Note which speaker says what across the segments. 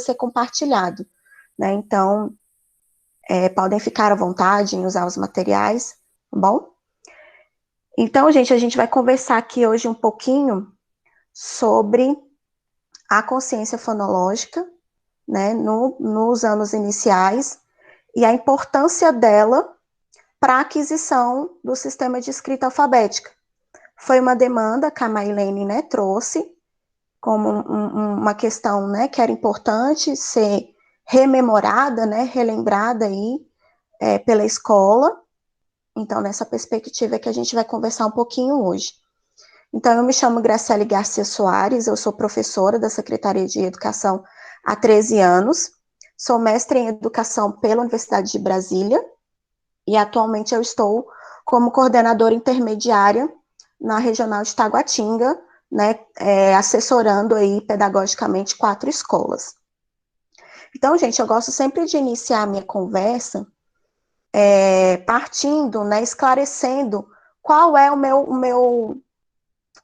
Speaker 1: ser compartilhado, né? Então, podem ficar à vontade em usar os materiais, tá bom? Então, gente, a gente vai conversar aqui hoje um pouquinho sobre a consciência fonológica, né, nos anos iniciais, e a importância dela para a aquisição do sistema de escrita alfabética. Foi uma demanda que a Mailene, né, trouxe como uma questão, né, que era importante ser rememorada, né, relembrada aí pela escola. Então, nessa perspectiva é que a gente vai conversar um pouquinho hoje. Então, eu me chamo Graciele Garcia Soares, eu sou professora da Secretaria de Educação há 13 anos, sou mestre em Educação pela Universidade de Brasília, e atualmente eu estou como coordenadora intermediária na Regional de Taguatinga, né, assessorando aí pedagogicamente 4 escolas. Então, gente, eu gosto sempre de iniciar a minha conversa partindo, né, esclarecendo qual é o meu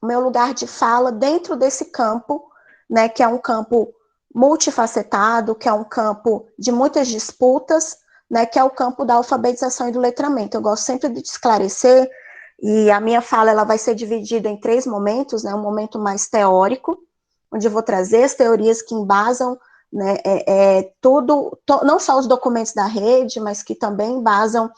Speaker 1: lugar de fala dentro desse campo, né, que é um campo multifacetado, que é um campo de muitas disputas, né, que é o campo da alfabetização e do letramento. Eu gosto sempre de esclarecer, e a minha fala ela vai ser dividida em 3 momentos, né, um momento mais teórico, onde eu vou trazer as teorias que embasam, né, não só os documentos da rede, mas que também embasam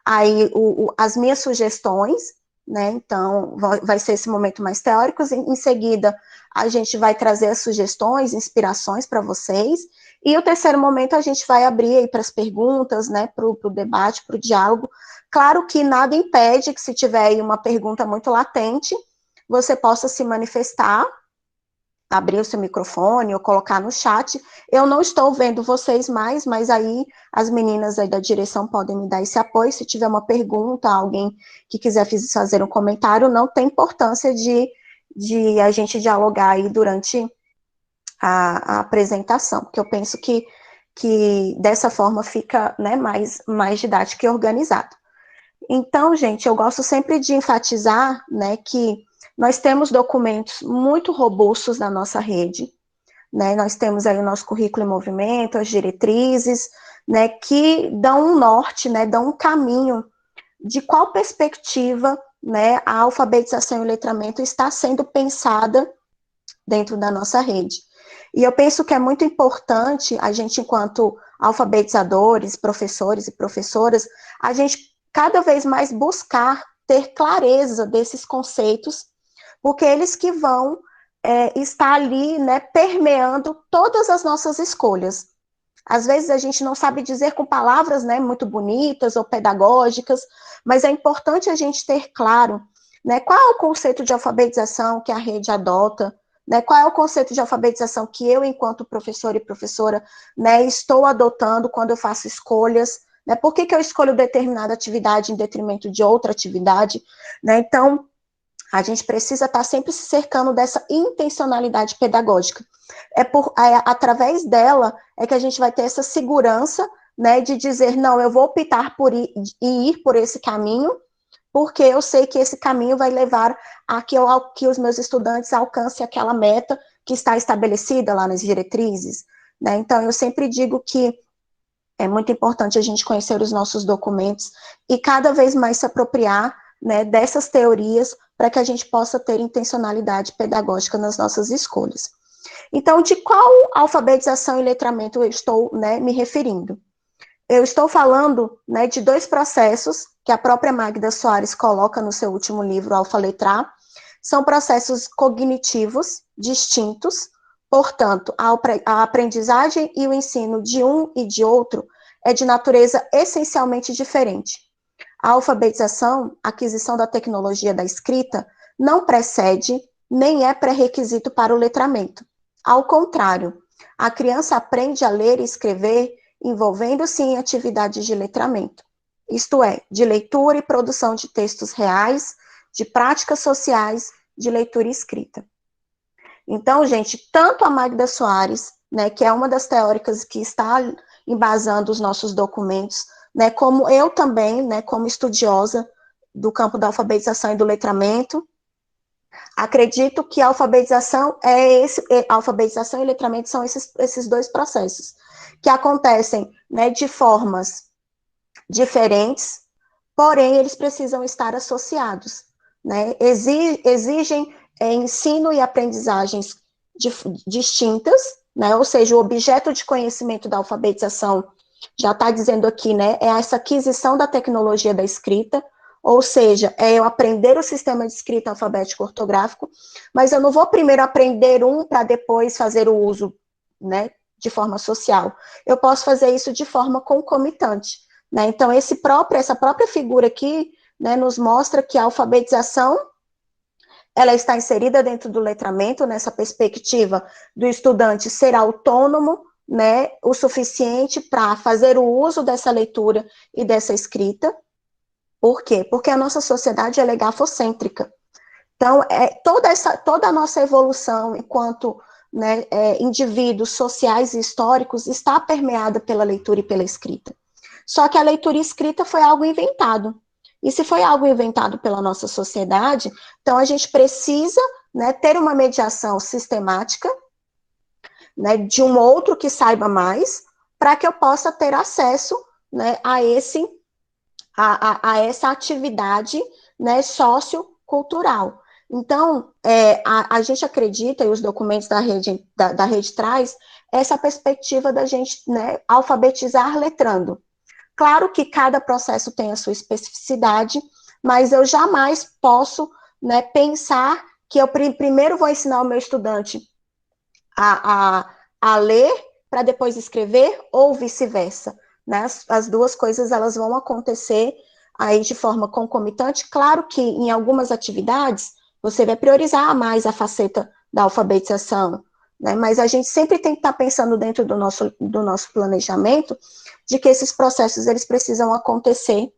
Speaker 1: aí as minhas sugestões, né? Então, vai ser esse momento mais teórico, em seguida a gente vai trazer as sugestões, inspirações para vocês, e o terceiro momento a gente vai abrir aí para as perguntas, né, para o debate, para o diálogo. Claro que nada impede que se tiver aí uma pergunta muito latente, você possa se manifestar, abrir o seu microfone ou colocar no chat. Eu não estou vendo vocês mais, mas aí as meninas aí da direção podem me dar esse apoio. Se tiver uma pergunta, alguém que quiser fazer um comentário, não tem importância de a gente dialogar aí durante a apresentação, porque eu penso que dessa forma fica, né, mais didático e organizado. Então, gente, eu gosto sempre de enfatizar, né, que nós temos documentos muito robustos na nossa rede, né, nós temos aí o nosso currículo em movimento, as diretrizes, né, que dão um norte, né, dão um caminho de qual perspectiva, né, a alfabetização e o letramento está sendo pensada dentro da nossa rede. E eu penso que é muito importante a gente, enquanto alfabetizadores, professores e professoras, a gente cada vez mais buscar ter clareza desses conceitos, porque eles que vão estar ali, né, permeando todas as nossas escolhas. Às vezes a gente não sabe dizer com palavras, né, muito bonitas ou pedagógicas, mas é importante a gente ter claro, né, qual é o conceito de alfabetização que a rede adota, né, qual é o conceito de alfabetização que eu, enquanto professor e professora, né, estou adotando quando eu faço escolhas, né, por que eu escolho determinada atividade em detrimento de outra atividade, né, então a gente precisa estar sempre se cercando dessa intencionalidade pedagógica. Através dela é que a gente vai ter essa segurança, né, de dizer, não, eu vou optar por ir por esse caminho, porque eu sei que esse caminho vai levar a que os meus estudantes alcancem aquela meta que está estabelecida lá nas diretrizes, né? Então, eu sempre digo que é muito importante a gente conhecer os nossos documentos e cada vez mais se apropriar, né, dessas teorias para que a gente possa ter intencionalidade pedagógica nas nossas escolhas. Então, de qual alfabetização e letramento eu estou, né, me referindo? Eu estou falando, né, de 2 processos que a própria Magda Soares coloca no seu último livro, Alfa Letrar. São processos cognitivos distintos, portanto, a aprendizagem e o ensino de um e de outro é de natureza essencialmente diferente. A alfabetização, a aquisição da tecnologia da escrita, não precede nem é pré-requisito para o letramento. Ao contrário, a criança aprende a ler e escrever envolvendo-se em atividades de letramento, isto é, de leitura e produção de textos reais, de práticas sociais, de leitura e escrita. Então, gente, tanto a Magda Soares, né, que é uma das teóricas que está embasando os nossos documentos, né, como eu também, né, como estudiosa do campo da alfabetização e do letramento, Acredito que a alfabetização e letramento são esses dois processos, que acontecem, né, de formas diferentes, porém eles precisam estar associados, né? Exigem ensino e aprendizagens distintas, né? Ou seja, o objeto de conhecimento da alfabetização já está dizendo aqui, né? É essa aquisição da tecnologia da escrita, ou seja, é eu aprender o sistema de escrita alfabético ortográfico, mas eu não vou primeiro aprender um para depois fazer o uso, né, de forma social. Eu posso fazer isso de forma concomitante, né? Então, essa própria figura aqui, né, nos mostra que a alfabetização ela está inserida dentro do letramento, nessa perspectiva do estudante ser autônomo, né, o suficiente para fazer o uso dessa leitura e dessa escrita. Por quê? Porque a nossa sociedade é grafocêntrica. Então, toda a nossa evolução enquanto, né, indivíduos sociais e históricos está permeada pela leitura e pela escrita. Só que a leitura e escrita foi algo inventado. E se foi algo inventado pela nossa sociedade, então a gente precisa, né, ter uma mediação sistemática, né, de um outro que saiba mais, para que eu possa ter acesso, né, a essa atividade, né, sociocultural. Então, a gente acredita, e os documentos da rede traz, essa perspectiva da gente, né, alfabetizar letrando. Claro que cada processo tem a sua especificidade, mas eu jamais posso, né, pensar que eu primeiro vou ensinar o meu estudante a ler para depois escrever, ou vice-versa. Né? As duas coisas elas vão acontecer aí de forma concomitante. Claro que em algumas atividades você vai priorizar mais a faceta da alfabetização, né? Mas a gente sempre tem que estar pensando dentro do nosso planejamento de que esses processos eles precisam acontecer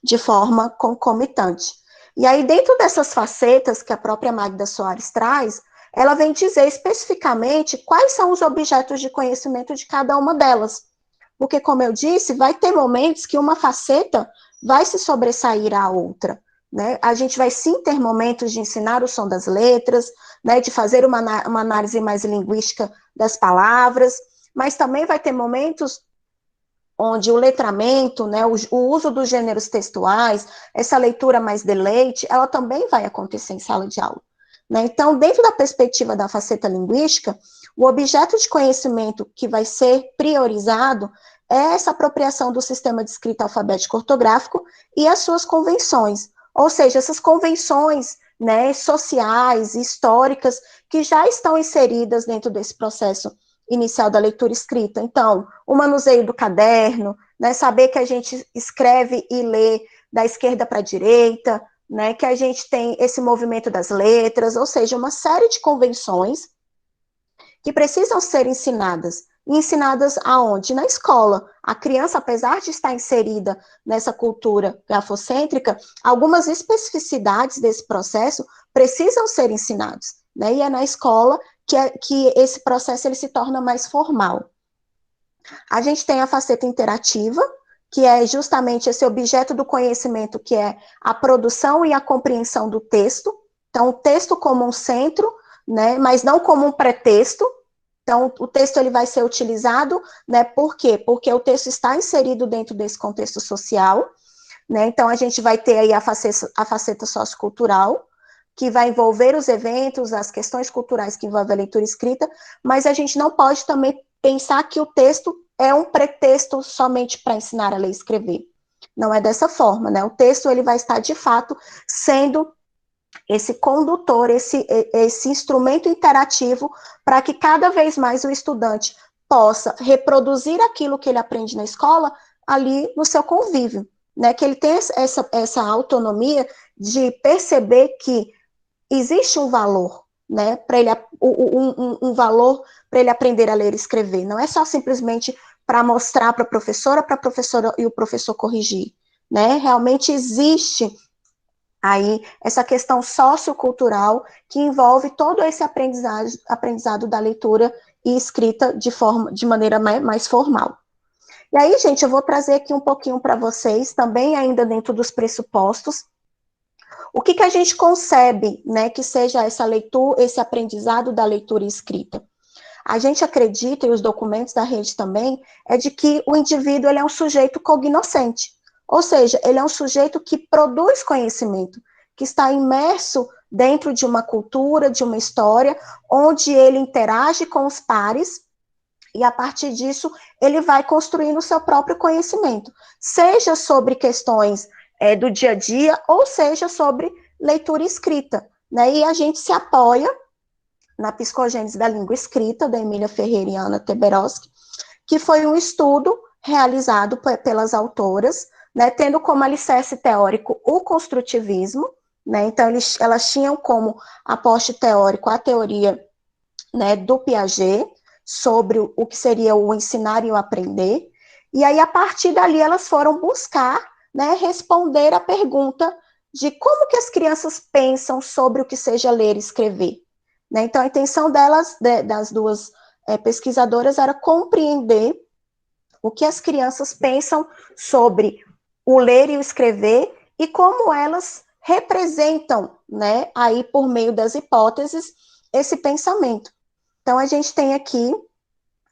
Speaker 1: de forma concomitante. E aí, dentro dessas facetas que a própria Magda Soares traz, ela vem dizer especificamente quais são os objetos de conhecimento de cada uma delas. Porque, como eu disse, vai ter momentos que uma faceta vai se sobressair à outra. Né? A gente vai sim ter momentos de ensinar o som das letras, né, de fazer uma análise mais linguística das palavras, mas também vai ter momentos onde o letramento, né, o uso dos gêneros textuais, essa leitura mais deleite, ela também vai acontecer em sala de aula. Né? Então, dentro da perspectiva da faceta linguística, o objeto de conhecimento que vai ser priorizado é essa apropriação do sistema de escrita alfabético ortográfico e as suas convenções, ou seja, essas convenções, né, sociais, históricas, que já estão inseridas dentro desse processo inicial da leitura escrita. Então, o manuseio do caderno, né, saber que a gente escreve e lê da esquerda para a direita, né, que a gente tem esse movimento das letras, ou seja, uma série de convenções que precisam ser ensinadas. E ensinadas aonde? Na escola. A criança, apesar de estar inserida nessa cultura grafocêntrica, algumas especificidades desse processo precisam ser ensinadas. Né? E é na escola que esse processo ele se torna mais formal. A gente tem a faceta interativa, que é justamente esse objeto do conhecimento, que é a produção e a compreensão do texto. Então, o texto como um centro, né, mas não como um pretexto. Então, o texto ele vai ser utilizado, né, por quê? Porque o texto está inserido dentro desse contexto social, né, então a gente vai ter aí a faceta sociocultural, que vai envolver os eventos, as questões culturais que envolvem a leitura escrita, mas a gente não pode também pensar que o texto é um pretexto somente para ensinar a ler e escrever. Não é dessa forma, né? O texto ele vai estar, de fato, sendo esse condutor, esse instrumento interativo para que cada vez mais o estudante possa reproduzir aquilo que ele aprende na escola ali no seu convívio, né? Que ele tenha essa autonomia de perceber que existe um valor, né, para ele um valor para ele aprender a ler e escrever. Não é só simplesmente para mostrar para a professora e o professor corrigir, né? Realmente existe aí essa questão sociocultural que envolve todo esse aprendizado da leitura e escrita de maneira mais formal. E aí, gente, eu vou trazer aqui um pouquinho para vocês, também ainda dentro dos pressupostos, O que a gente concebe, né, que seja essa leitura, esse aprendizado da leitura escrita? A gente acredita, e os documentos da rede também, é de que o indivíduo ele é um sujeito cognoscente, ou seja, ele é um sujeito que produz conhecimento, que está imerso dentro de uma cultura, de uma história, onde ele interage com os pares, e a partir disso ele vai construindo o seu próprio conhecimento, seja sobre questões do dia a dia, ou seja sobre leitura escrita, né? E a gente se apoia na Psicogênese da Língua Escrita, da Emília Ferreira e Ana Teberoski, que foi um estudo realizado pelas autoras, né, tendo como alicerce teórico o construtivismo, né, então elas tinham como aposte teórico a teoria, né, do Piaget, sobre o que seria o ensinar e o aprender, e aí a partir dali elas foram buscar, né, responder a pergunta de como que as crianças pensam sobre o que seja ler e escrever. Né? Então, a intenção delas, das duas pesquisadoras, era compreender o que as crianças pensam sobre o ler e o escrever e como elas representam, né, aí por meio das hipóteses, esse pensamento. Então, a gente tem aqui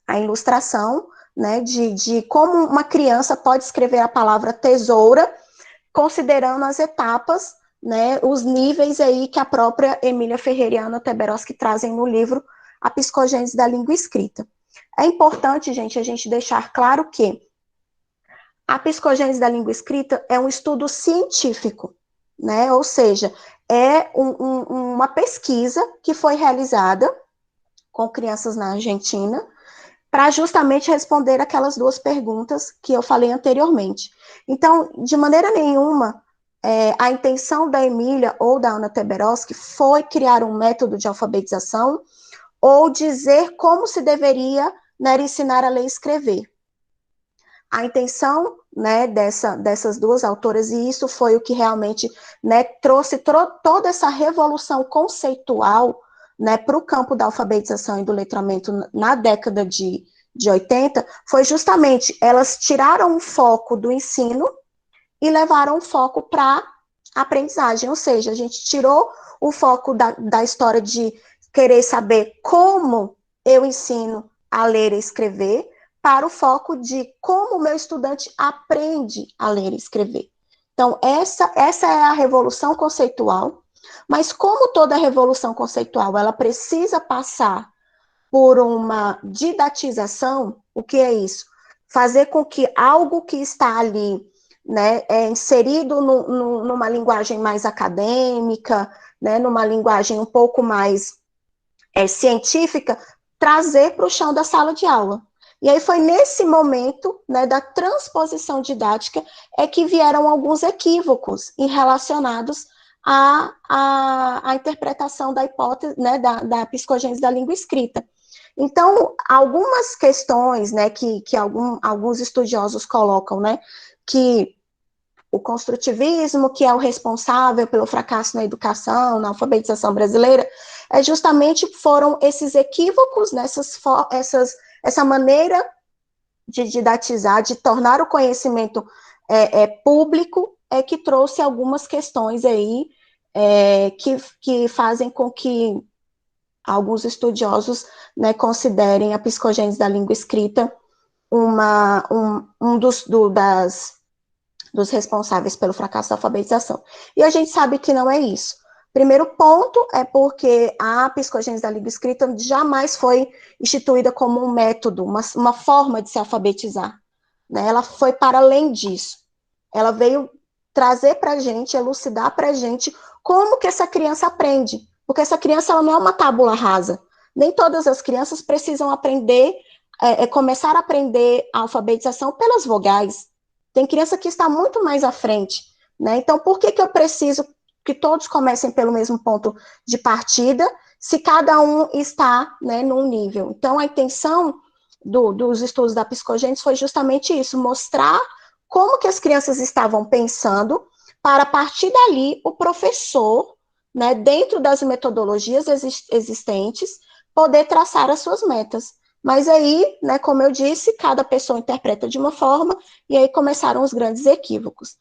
Speaker 1: a ilustração, né, de como uma criança pode escrever a palavra tesoura, considerando as etapas, né, os níveis aí que a própria Emília Ferreira e Ana Teberoski trazem no livro A Psicogênese da Língua Escrita. É importante, gente, a gente deixar claro que a psicogênese da língua escrita é um estudo científico, né, ou seja, é uma pesquisa que foi realizada com crianças na Argentina, para justamente responder aquelas duas perguntas que eu falei anteriormente. Então, de maneira nenhuma, a intenção da Emília ou da Ana Teberoski foi criar um método de alfabetização ou dizer como se deveria, né, ensinar a ler e escrever. A intenção, né, dessas duas autoras, e isso foi o que realmente, né, trouxe toda essa revolução conceitual, né, para o campo da alfabetização e do letramento na década de 80, foi justamente elas tiraram o foco do ensino e levaram o foco para a aprendizagem, ou seja, a gente tirou o foco da história de querer saber como eu ensino a ler e escrever, para o foco de como o meu estudante aprende a ler e escrever. Então, essa é a revolução conceitual, mas como toda revolução conceitual, ela precisa passar por uma didatização. O que é isso? Fazer com que algo que está ali, né, inserido numa linguagem mais acadêmica, né, numa linguagem um pouco mais científica, trazer para o chão da sala de aula. E aí foi nesse momento, né, da transposição didática que vieram alguns equívocos relacionados à interpretação da hipótese, né, da psicogênese da língua escrita. Então, algumas questões, né, que alguns estudiosos colocam, né, que o construtivismo, que é o responsável pelo fracasso na educação, na alfabetização brasileira, justamente foram esses equívocos, né, essa maneira de didatizar, de tornar o conhecimento público, que trouxe algumas questões aí que fazem com que alguns estudiosos, né, considerem a psicogênese da língua escrita dos responsáveis pelo fracasso da alfabetização. E a gente sabe que não é isso. Primeiro ponto é porque a psicogênese da língua escrita jamais foi instituída como um método, uma forma de se alfabetizar. Né? Ela foi para além disso. Ela veio trazer para a gente, elucidar para a gente como que essa criança aprende. Porque essa criança ela não é uma tábula rasa. Nem todas as crianças precisam aprender, começar a aprender a alfabetização pelas vogais. Tem criança que está muito mais à frente, né? Então, por que eu preciso que todos comecem pelo mesmo ponto de partida, se cada um está, né, num nível? Então, a intenção dos estudos da psicogênese foi justamente isso, mostrar como que as crianças estavam pensando, para, a partir dali, o professor, né, dentro das metodologias existentes, poder traçar as suas metas. Mas aí, né, como eu disse, cada pessoa interpreta de uma forma, e aí começaram os grandes equívocos.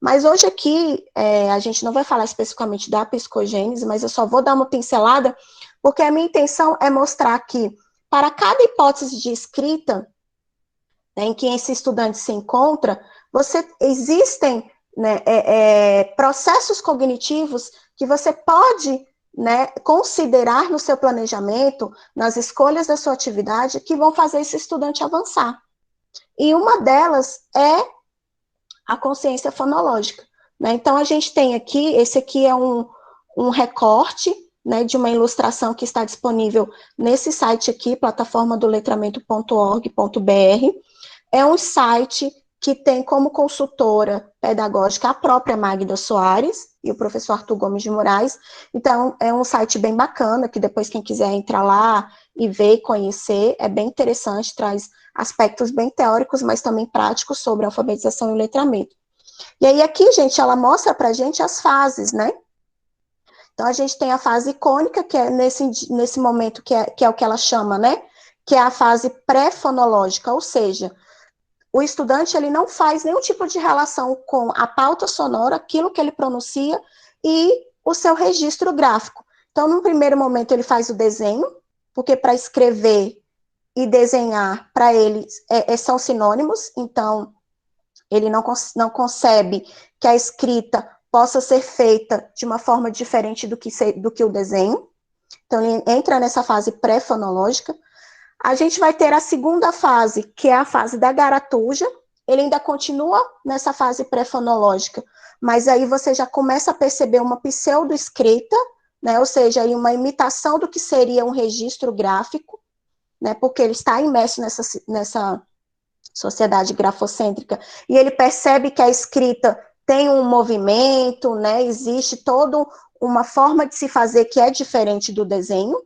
Speaker 1: Mas hoje aqui, a gente não vai falar especificamente da psicogênese, mas eu só vou dar uma pincelada, porque a minha intenção é mostrar que, para cada hipótese de escrita, né, em que esse estudante se encontra, existem, né, processos cognitivos que você pode, né, considerar no seu planejamento, nas escolhas da sua atividade, que vão fazer esse estudante avançar. E uma delas é a consciência fonológica. Né? Então, a gente tem aqui, esse aqui é um recorte, né, de uma ilustração que está disponível nesse site aqui, plataforma do letramento.org.br. É um site que tem como consultora pedagógica a própria Magda Soares e o professor Arthur Gomes de Moraes. Então, é um site bem bacana, que depois quem quiser entrar lá e ver e conhecer, é bem interessante, traz aspectos bem teóricos, mas também práticos sobre alfabetização e letramento. E aí aqui, gente, ela mostra pra gente as fases, né? Então, a gente tem a fase icônica, que é nesse momento, que é o que ela chama, né? Que é a fase pré-fonológica, ou seja, o estudante ele não faz nenhum tipo de relação com a pauta sonora, aquilo que ele pronuncia, e o seu registro gráfico. Então, num primeiro momento, ele faz o desenho, porque para escrever e desenhar, para ele, são sinônimos, então, ele não concebe que a escrita possa ser feita de uma forma diferente do que o desenho. Então, ele entra nessa fase pré-fonológica. A gente vai ter a segunda fase, que é a fase da garatuja. Ele ainda continua nessa fase pré-fonológica, mas aí você já começa a perceber uma pseudo-escrita, né? Ou seja, aí uma imitação do que seria um registro gráfico, né? Porque ele está imerso nessa sociedade grafocêntrica, e ele percebe que a escrita tem um movimento, né? Existe toda uma forma de se fazer que é diferente do desenho.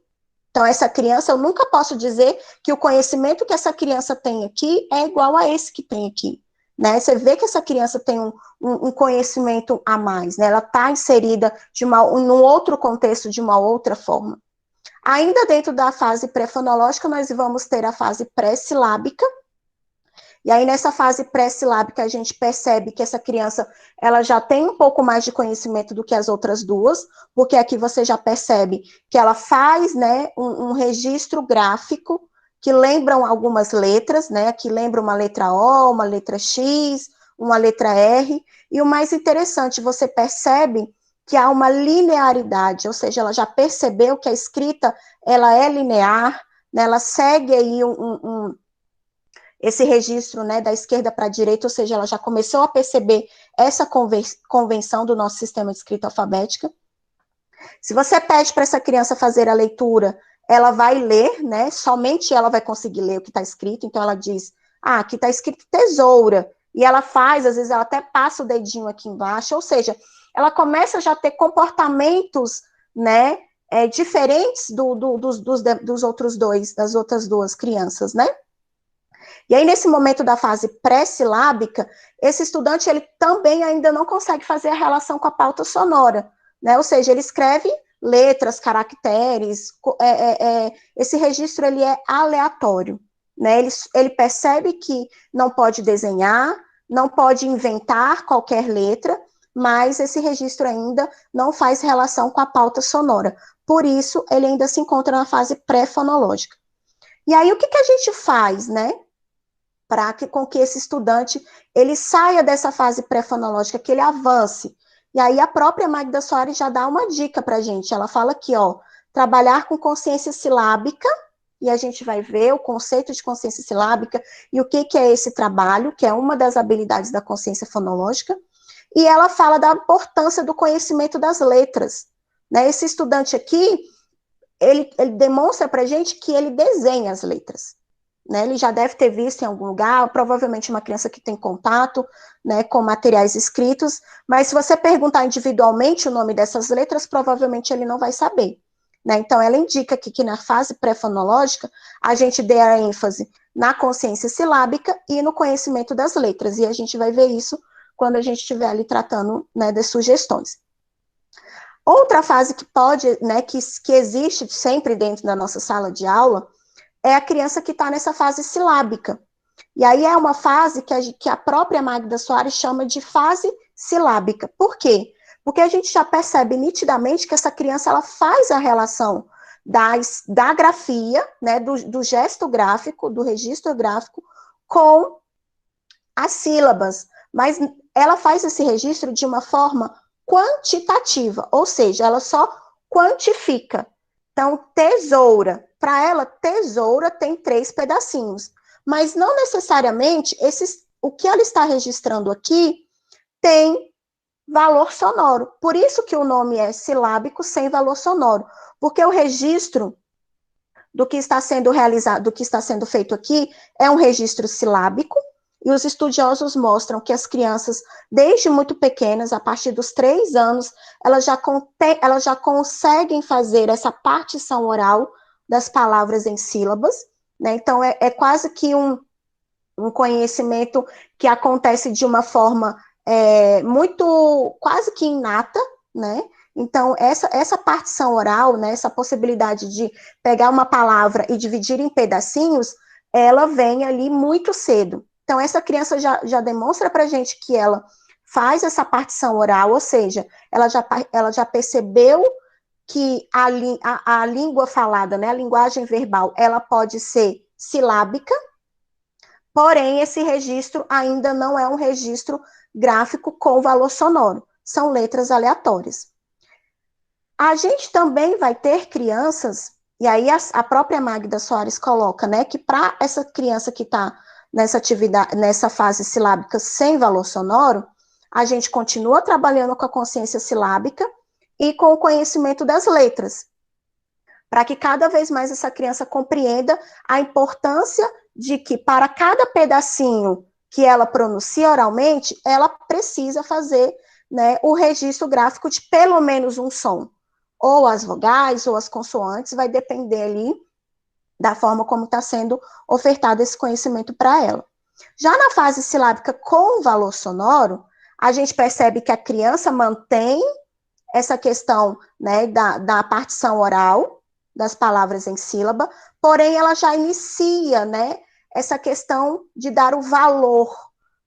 Speaker 1: Então, essa criança, eu nunca posso dizer que o conhecimento que essa criança tem aqui é igual a esse que tem aqui. Né? Você vê que essa criança tem um conhecimento a mais, né? Ela está inserida num outro contexto, de uma outra forma. Ainda dentro da fase pré-fonológica, nós vamos ter a fase pré-silábica. E aí, nessa fase pré-silábica, a gente percebe que essa criança ela já tem um pouco mais de conhecimento do que as outras duas, porque aqui você já percebe que ela faz, né, um registro gráfico que lembram algumas letras, né? Aqui lembra uma letra O, uma letra X, uma letra R. E o mais interessante, você percebe que há uma linearidade, ou seja, ela já percebeu que a escrita ela é linear, né, ela segue aí esse registro, né, da esquerda para a direita, ou seja, ela já começou a perceber essa convenção do nosso sistema de escrita alfabética. Se você pede para essa criança fazer a leitura, ela vai ler, né, somente ela vai conseguir ler o que está escrito, então ela diz, aqui está escrito tesoura, e ela faz, às vezes ela até passa o dedinho aqui embaixo, ou seja, ela começa já a ter comportamentos, né, diferentes dos outros dois, das outras duas crianças, né? E aí, nesse momento da fase pré-silábica, esse estudante ele também ainda não consegue fazer a relação com a pauta sonora, né? Ou seja, ele escreve letras, caracteres, esse registro ele é aleatório, né? Ele percebe que não pode desenhar, não pode inventar qualquer letra, mas esse registro ainda não faz relação com a pauta sonora. Por isso, ele ainda se encontra na fase pré-fonológica. E aí, o que a gente faz, né? Para com que esse estudante ele saia dessa fase pré-fonológica, que ele avance. E aí a própria Magda Soares já dá uma dica para a gente. Ela fala aqui, ó, trabalhar com consciência silábica, e a gente vai ver o conceito de consciência silábica e o que é esse trabalho, que é uma das habilidades da consciência fonológica. E ela fala da importância do conhecimento das letras. Né? Esse estudante aqui, ele demonstra para a gente que ele desenha as letras. Né, ele já deve ter visto em algum lugar, provavelmente uma criança que tem contato, né, com materiais escritos, mas se você perguntar individualmente o nome dessas letras, provavelmente ele não vai saber. Né? Então, ela indica que na fase pré-fonológica, a gente dê a ênfase na consciência silábica e no conhecimento das letras, e a gente vai ver isso quando a gente estiver ali tratando, né, das sugestões. Outra fase que pode, né, que existe sempre dentro da nossa sala de aula, é a criança que está nessa fase silábica. E aí é uma fase que a própria Magda Soares chama de fase silábica. Por quê? Porque a gente já percebe nitidamente que essa criança ela faz a relação da grafia, né, do gesto gráfico, do registro gráfico, com as sílabas, mas ela faz esse registro de uma forma quantitativa, ou seja, ela só quantifica. Então, tesoura, para ela, tesoura tem 3 pedacinhos, mas não necessariamente o que ela está registrando aqui tem valor sonoro. Por isso que o nome é silábico sem valor sonoro, porque o registro do que está sendo realizado, do que está sendo feito aqui, é um registro silábico, e os estudiosos mostram que as crianças, desde muito pequenas, a partir dos 3 anos, elas já conseguem fazer essa partição oral das palavras em sílabas, né? Então, é quase que um conhecimento que acontece de uma forma muito, quase que inata, né? Então, essa partição oral, né, essa possibilidade de pegar uma palavra e dividir em pedacinhos, ela vem ali muito cedo. Então, essa criança já demonstra para a gente que ela faz essa partição oral, ou seja, ela já percebeu que a língua falada, né, a linguagem verbal, ela pode ser silábica, porém, esse registro ainda não é um registro gráfico com valor sonoro, são letras aleatórias. A gente também vai ter crianças, e aí a própria Magda Soares coloca, né, que para essa criança que está nessa atividade, nessa fase silábica sem valor sonoro, a gente continua trabalhando com a consciência silábica e com o conhecimento das letras, para que cada vez mais essa criança compreenda a importância de que para cada pedacinho que ela pronuncia oralmente, ela precisa fazer, né, o registro gráfico de pelo menos um som. Ou as vogais, ou as consoantes, vai depender ali da forma como está sendo ofertado esse conhecimento para ela. Já na fase silábica com valor sonoro, a gente percebe que a criança mantém essa questão, né, da partição oral, das palavras em sílaba, porém ela já inicia, né, essa questão de dar o valor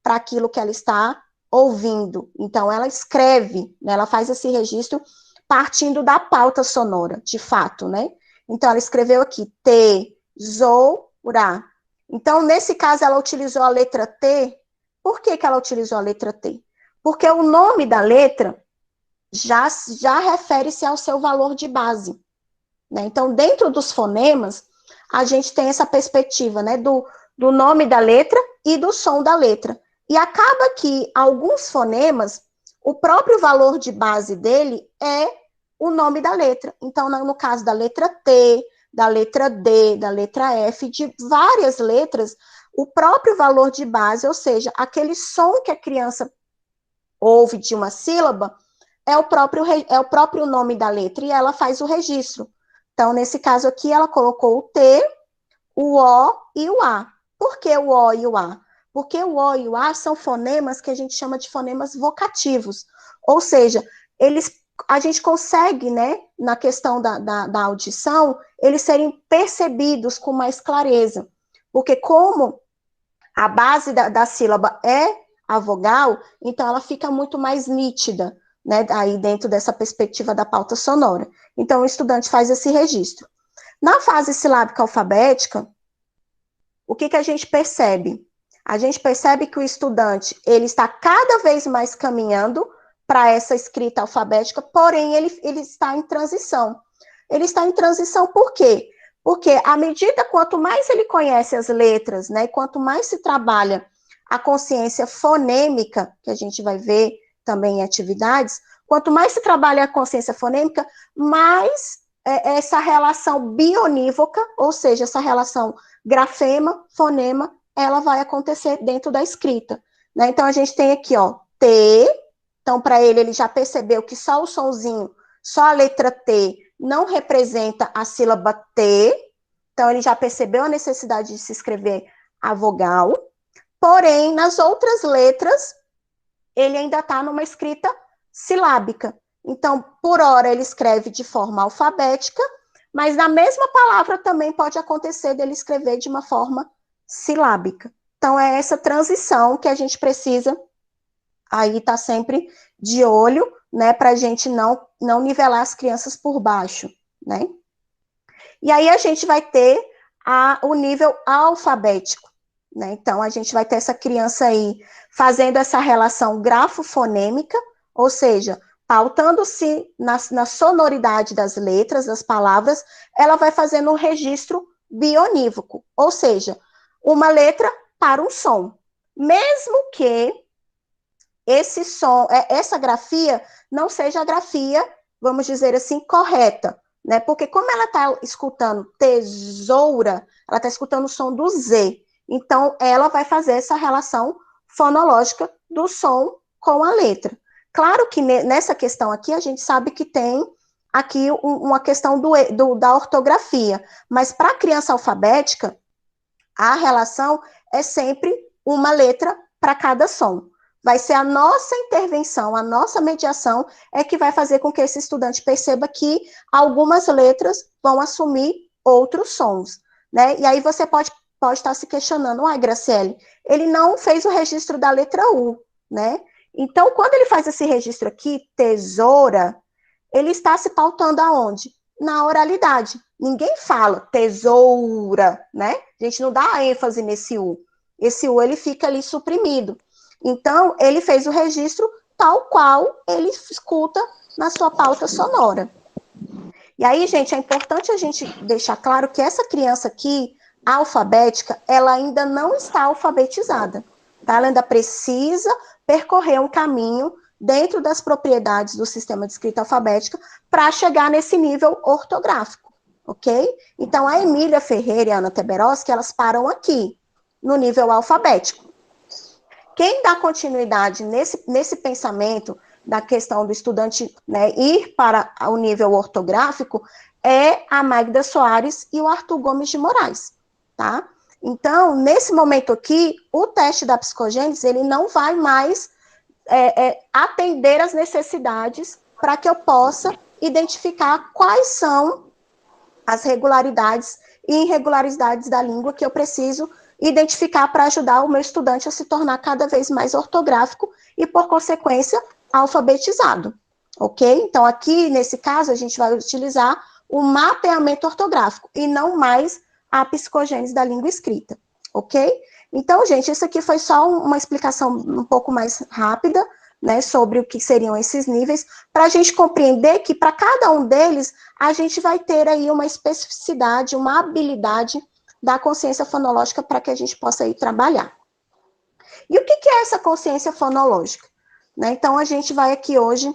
Speaker 1: para aquilo que ela está ouvindo. Então ela escreve, né, ela faz esse registro partindo da pauta sonora, de fato, né? Então ela escreveu aqui tesoura. Então nesse caso ela utilizou a letra T. Por que ela utilizou a letra T? Porque o nome da letra já refere-se ao seu valor de base. Né? Então, dentro dos fonemas, a gente tem essa perspectiva, né, do nome da letra e do som da letra. E acaba que alguns fonemas, o próprio valor de base dele é o nome da letra. Então, no caso da letra T, da letra D, da letra F, de várias letras, o próprio valor de base, ou seja, aquele som que a criança ouve de uma sílaba, é o próprio nome da letra, e ela faz o registro. Então, nesse caso aqui, ela colocou o T, o O e o A. Por que o O e o A? Porque o O e o A são fonemas que a gente chama de fonemas vocativos. Ou seja, a gente consegue, né, na questão da audição, eles serem percebidos com mais clareza. Porque como a base da sílaba é a vogal, então ela fica muito mais nítida, né, aí dentro dessa perspectiva da pauta sonora. Então, o estudante faz esse registro. Na fase silábica alfabética, o que a gente percebe? A gente percebe que o estudante, ele está cada vez mais caminhando para essa escrita alfabética, porém, ele está em transição. Ele está em transição por quê? Porque à medida, quanto mais ele conhece as letras, né, quanto mais se trabalha a consciência fonêmica, que a gente vai ver também em atividades, quanto mais se trabalha a consciência fonêmica, mais essa relação bionívoca, ou seja, essa relação grafema, fonema, ela vai acontecer dentro da escrita. Né? Então, a gente tem aqui, ó, T, então, para ele já percebeu que só o sonzinho, só a letra T, não representa a sílaba T, então ele já percebeu a necessidade de se escrever a vogal, porém, nas outras letras, ele ainda está numa escrita silábica. Então, por hora, ele escreve de forma alfabética, mas na mesma palavra também pode acontecer dele escrever de uma forma silábica. Então, é essa transição que a gente precisa aí tá sempre de olho, né, para a gente não nivelar as crianças por baixo, né? E aí a gente vai ter o nível alfabético, né? Então, a gente vai ter essa criança aí fazendo essa relação grafofonêmica, ou seja, pautando-se na sonoridade das letras, das palavras, ela vai fazendo um registro bionívoco, ou seja, uma letra para um som. Mesmo que esse som, essa grafia não seja a grafia, vamos dizer assim, correta, né? Porque como ela está escutando tesoura, ela está escutando o som do Z. Então, ela vai fazer essa relação fonológica do som com a letra. Claro que nessa questão aqui, a gente sabe que tem aqui uma questão da ortografia, mas para a criança alfabética, a relação é sempre uma letra para cada som. Vai ser a nossa intervenção, a nossa mediação é que vai fazer com que esse estudante perceba que algumas letras vão assumir outros sons, né? E aí você pode estar se questionando, Graciele, ele não fez o registro da letra U, né? Então, quando ele faz esse registro aqui, tesoura, ele está se pautando aonde? Na oralidade. Ninguém fala tesoura, né? A gente não dá ênfase nesse U. Esse U, ele fica ali suprimido. Então, ele fez o registro tal qual ele escuta na sua pauta sonora. E aí, gente, é importante a gente deixar claro que essa criança aqui, alfabética, ela ainda não está alfabetizada, tá? Ela ainda precisa percorrer um caminho dentro das propriedades do sistema de escrita alfabética para chegar nesse nível ortográfico, ok? Então, a Emília Ferreira e a Ana Teberoski, elas param aqui, no nível alfabético. Quem dá continuidade nesse pensamento da questão do estudante, né, ir para o nível ortográfico é a Magda Soares e o Arthur Gomes de Moraes, tá? Então, nesse momento aqui, o teste da psicogênese, ele não vai mais atender às necessidades para que eu possa identificar quais são as regularidades e irregularidades da língua que eu preciso identificar para ajudar o meu estudante a se tornar cada vez mais ortográfico e, por consequência, alfabetizado, ok? Então, aqui, nesse caso, a gente vai utilizar o mapeamento ortográfico e não mais a psicogênese da língua escrita, ok? Então, gente, isso aqui foi só uma explicação um pouco mais rápida, né, sobre o que seriam esses níveis, para a gente compreender que para cada um deles, a gente vai ter aí uma especificidade, uma habilidade da consciência fonológica para que a gente possa ir trabalhar. E o que é essa consciência fonológica? Né, então, a gente vai aqui hoje,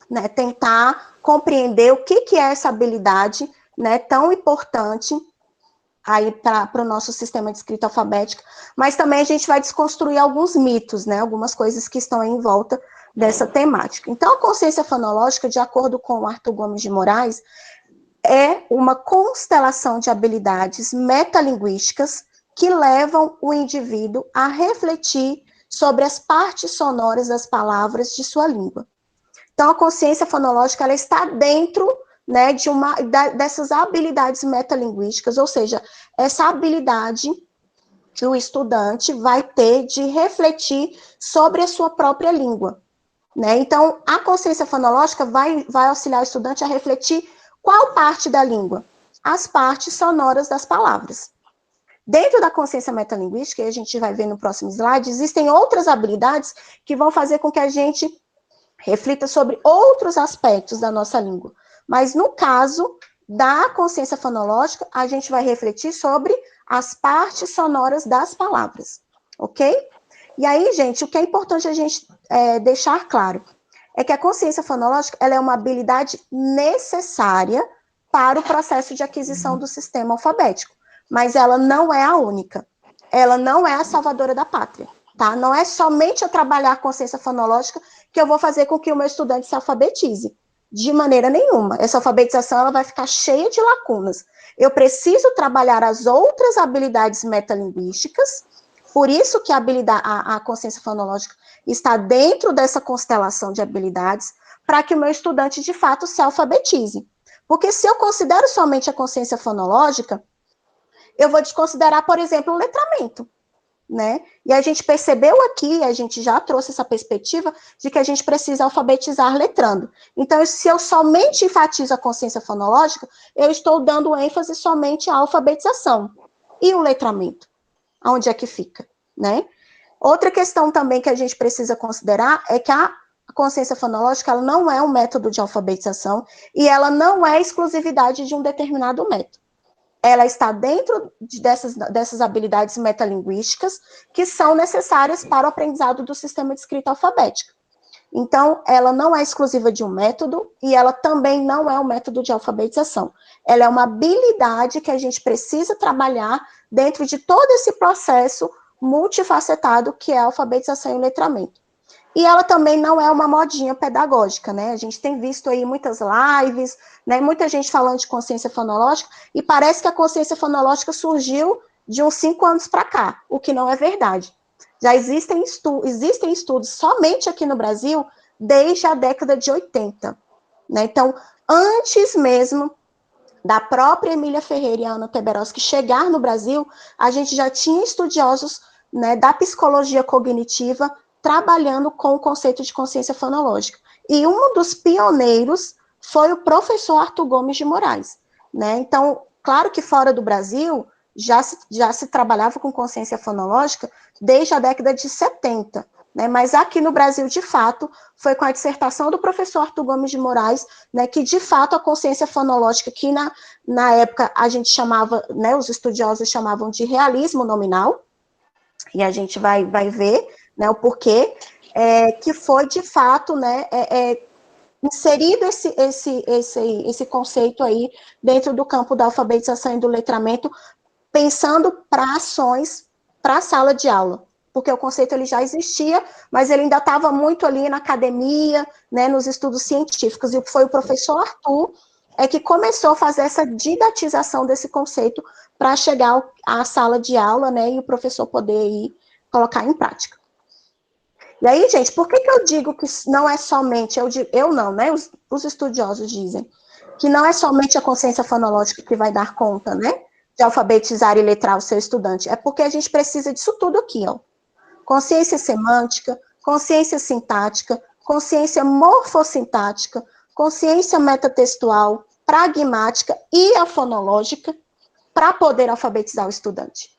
Speaker 1: né, tentar compreender o que é essa habilidade, né, tão importante aí para o nosso sistema de escrita alfabética, mas também a gente vai desconstruir alguns mitos, né, algumas coisas que estão aí em volta dessa temática. Então, a consciência fonológica, de acordo com o Arthur Gomes de Moraes, é uma constelação de habilidades metalinguísticas que levam o indivíduo a refletir sobre as partes sonoras das palavras de sua língua. Então, a consciência fonológica, ela está dentro, né, dessas habilidades metalinguísticas, ou seja, essa habilidade que o estudante vai ter de refletir sobre a sua própria língua, né? Então, a consciência fonológica vai auxiliar o estudante a refletir qual parte da língua? As partes sonoras das palavras. Dentro da consciência metalinguística, e a gente vai ver no próximo slide, existem outras habilidades que vão fazer com que a gente reflita sobre outros aspectos da nossa língua. Mas no caso da consciência fonológica, a gente vai refletir sobre as partes sonoras das palavras, ok? E aí, gente, o que é importante a gente deixar claro é que a consciência fonológica, ela é uma habilidade necessária para o processo de aquisição do sistema alfabético, mas ela não é a única. Ela não é a salvadora da pátria, tá? Não é somente eu trabalhar a consciência fonológica que eu vou fazer com que o meu estudante se alfabetize. De maneira nenhuma. Essa alfabetização, ela vai ficar cheia de lacunas. Eu preciso trabalhar as outras habilidades metalinguísticas, por isso que a consciência fonológica está dentro dessa constelação de habilidades, para que o meu estudante, de fato, se alfabetize. Porque se eu considero somente a consciência fonológica, eu vou desconsiderar, por exemplo, o letramento. né? E a gente percebeu aqui, a gente já trouxe essa perspectiva de que a gente precisa alfabetizar letrando. Então, se eu somente enfatizo a consciência fonológica, eu estou dando ênfase somente à alfabetização. E o letramento? Onde é que fica, né? Outra questão também que a gente precisa considerar é que a consciência fonológica ela não é um método de alfabetização e ela não é exclusividade de um determinado método. Ela está dentro dessas habilidades metalinguísticas que são necessárias para o aprendizado do sistema de escrita alfabética. Então, ela não é exclusiva de um método e ela também não é um método de alfabetização. Ela é uma habilidade que a gente precisa trabalhar dentro de todo esse processo multifacetado que é a alfabetização e o letramento. E ela também não é uma modinha pedagógica, né? A gente tem visto aí muitas lives, né? Muita gente falando de consciência fonológica, e parece que a consciência fonológica surgiu de uns 5 anos para cá, o que não é verdade. Já existem estudos somente aqui no Brasil desde a década de 80, né? Então, antes mesmo da própria Emília Ferreira e Ana Teberoski chegar no Brasil, a gente já tinha estudiosos, né, da psicologia cognitiva trabalhando com o conceito de consciência fonológica. E um dos pioneiros foi o professor Arthur Gomes de Moraes, né? Então, claro que fora do Brasil já se trabalhava com consciência fonológica desde a década de 70, né? Mas aqui no Brasil, de fato, foi com a dissertação do professor Arthur Gomes de Moraes, né, que de fato a consciência fonológica, que na época a gente chamava, né, os estudiosos chamavam de realismo nominal, e a gente vai ver, né, o porquê, que foi de fato, né, inserido esse conceito aí dentro do campo da alfabetização e do letramento, pensando para ações para a sala de aula, porque o conceito ele já existia, mas ele ainda estava muito ali na academia, né, nos estudos científicos, e foi o professor Arthur que começou a fazer essa didatização desse conceito para chegar à sala de aula, né, e o professor poder ir colocar em prática. E aí, gente, por que eu digo que não é somente, eu não, né, os estudiosos dizem, que não é somente a consciência fonológica que vai dar conta, né, de alfabetizar e letrar o seu estudante, é porque a gente precisa disso tudo aqui, ó. Consciência semântica, consciência sintática, consciência morfossintática, consciência metatextual, pragmática e a fonológica para poder alfabetizar o estudante,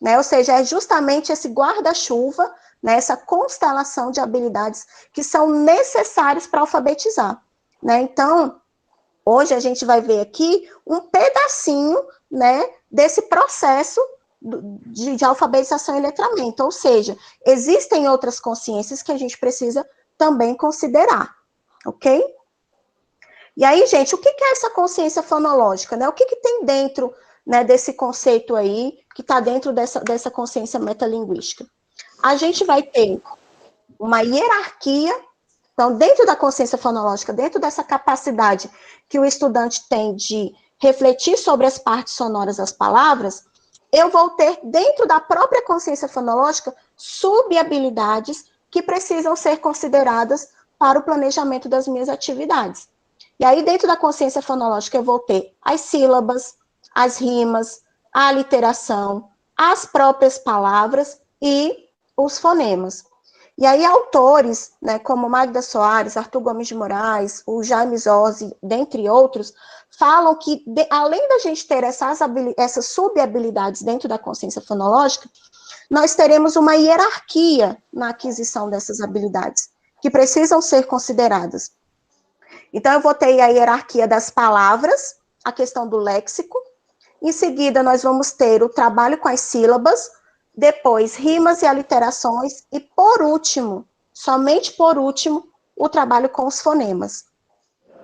Speaker 1: né? Ou seja, é justamente esse guarda-chuva, né, essa constelação de habilidades que são necessárias para alfabetizar, né? Então, hoje a gente vai ver aqui um pedacinho, né, desse processo de alfabetização e letramento, ou seja, existem outras consciências que a gente precisa também considerar, ok? E aí, gente, o que é essa consciência fonológica, né? O que tem dentro, né, desse conceito aí, que está dentro dessa consciência metalinguística? A gente vai ter uma hierarquia. Então, dentro da consciência fonológica, dentro dessa capacidade que o estudante tem de refletir sobre as partes sonoras das palavras, eu vou ter, dentro da própria consciência fonológica, subhabilidades que precisam ser consideradas para o planejamento das minhas atividades. E aí, dentro da consciência fonológica, eu vou ter as sílabas, as rimas, a aliteração, as próprias palavras e os fonemas. E aí, autores, né, como Magda Soares, Arthur Gomes de Moraes, o Jaime Zorzi, dentre outros, falam que, além da gente ter essas subhabilidades dentro da consciência fonológica, nós teremos uma hierarquia na aquisição dessas habilidades, que precisam ser consideradas. Então, eu vou ter a hierarquia das palavras, a questão do léxico, em seguida, nós vamos ter o trabalho com as sílabas, depois rimas e aliterações, e por último, somente por último, o trabalho com os fonemas.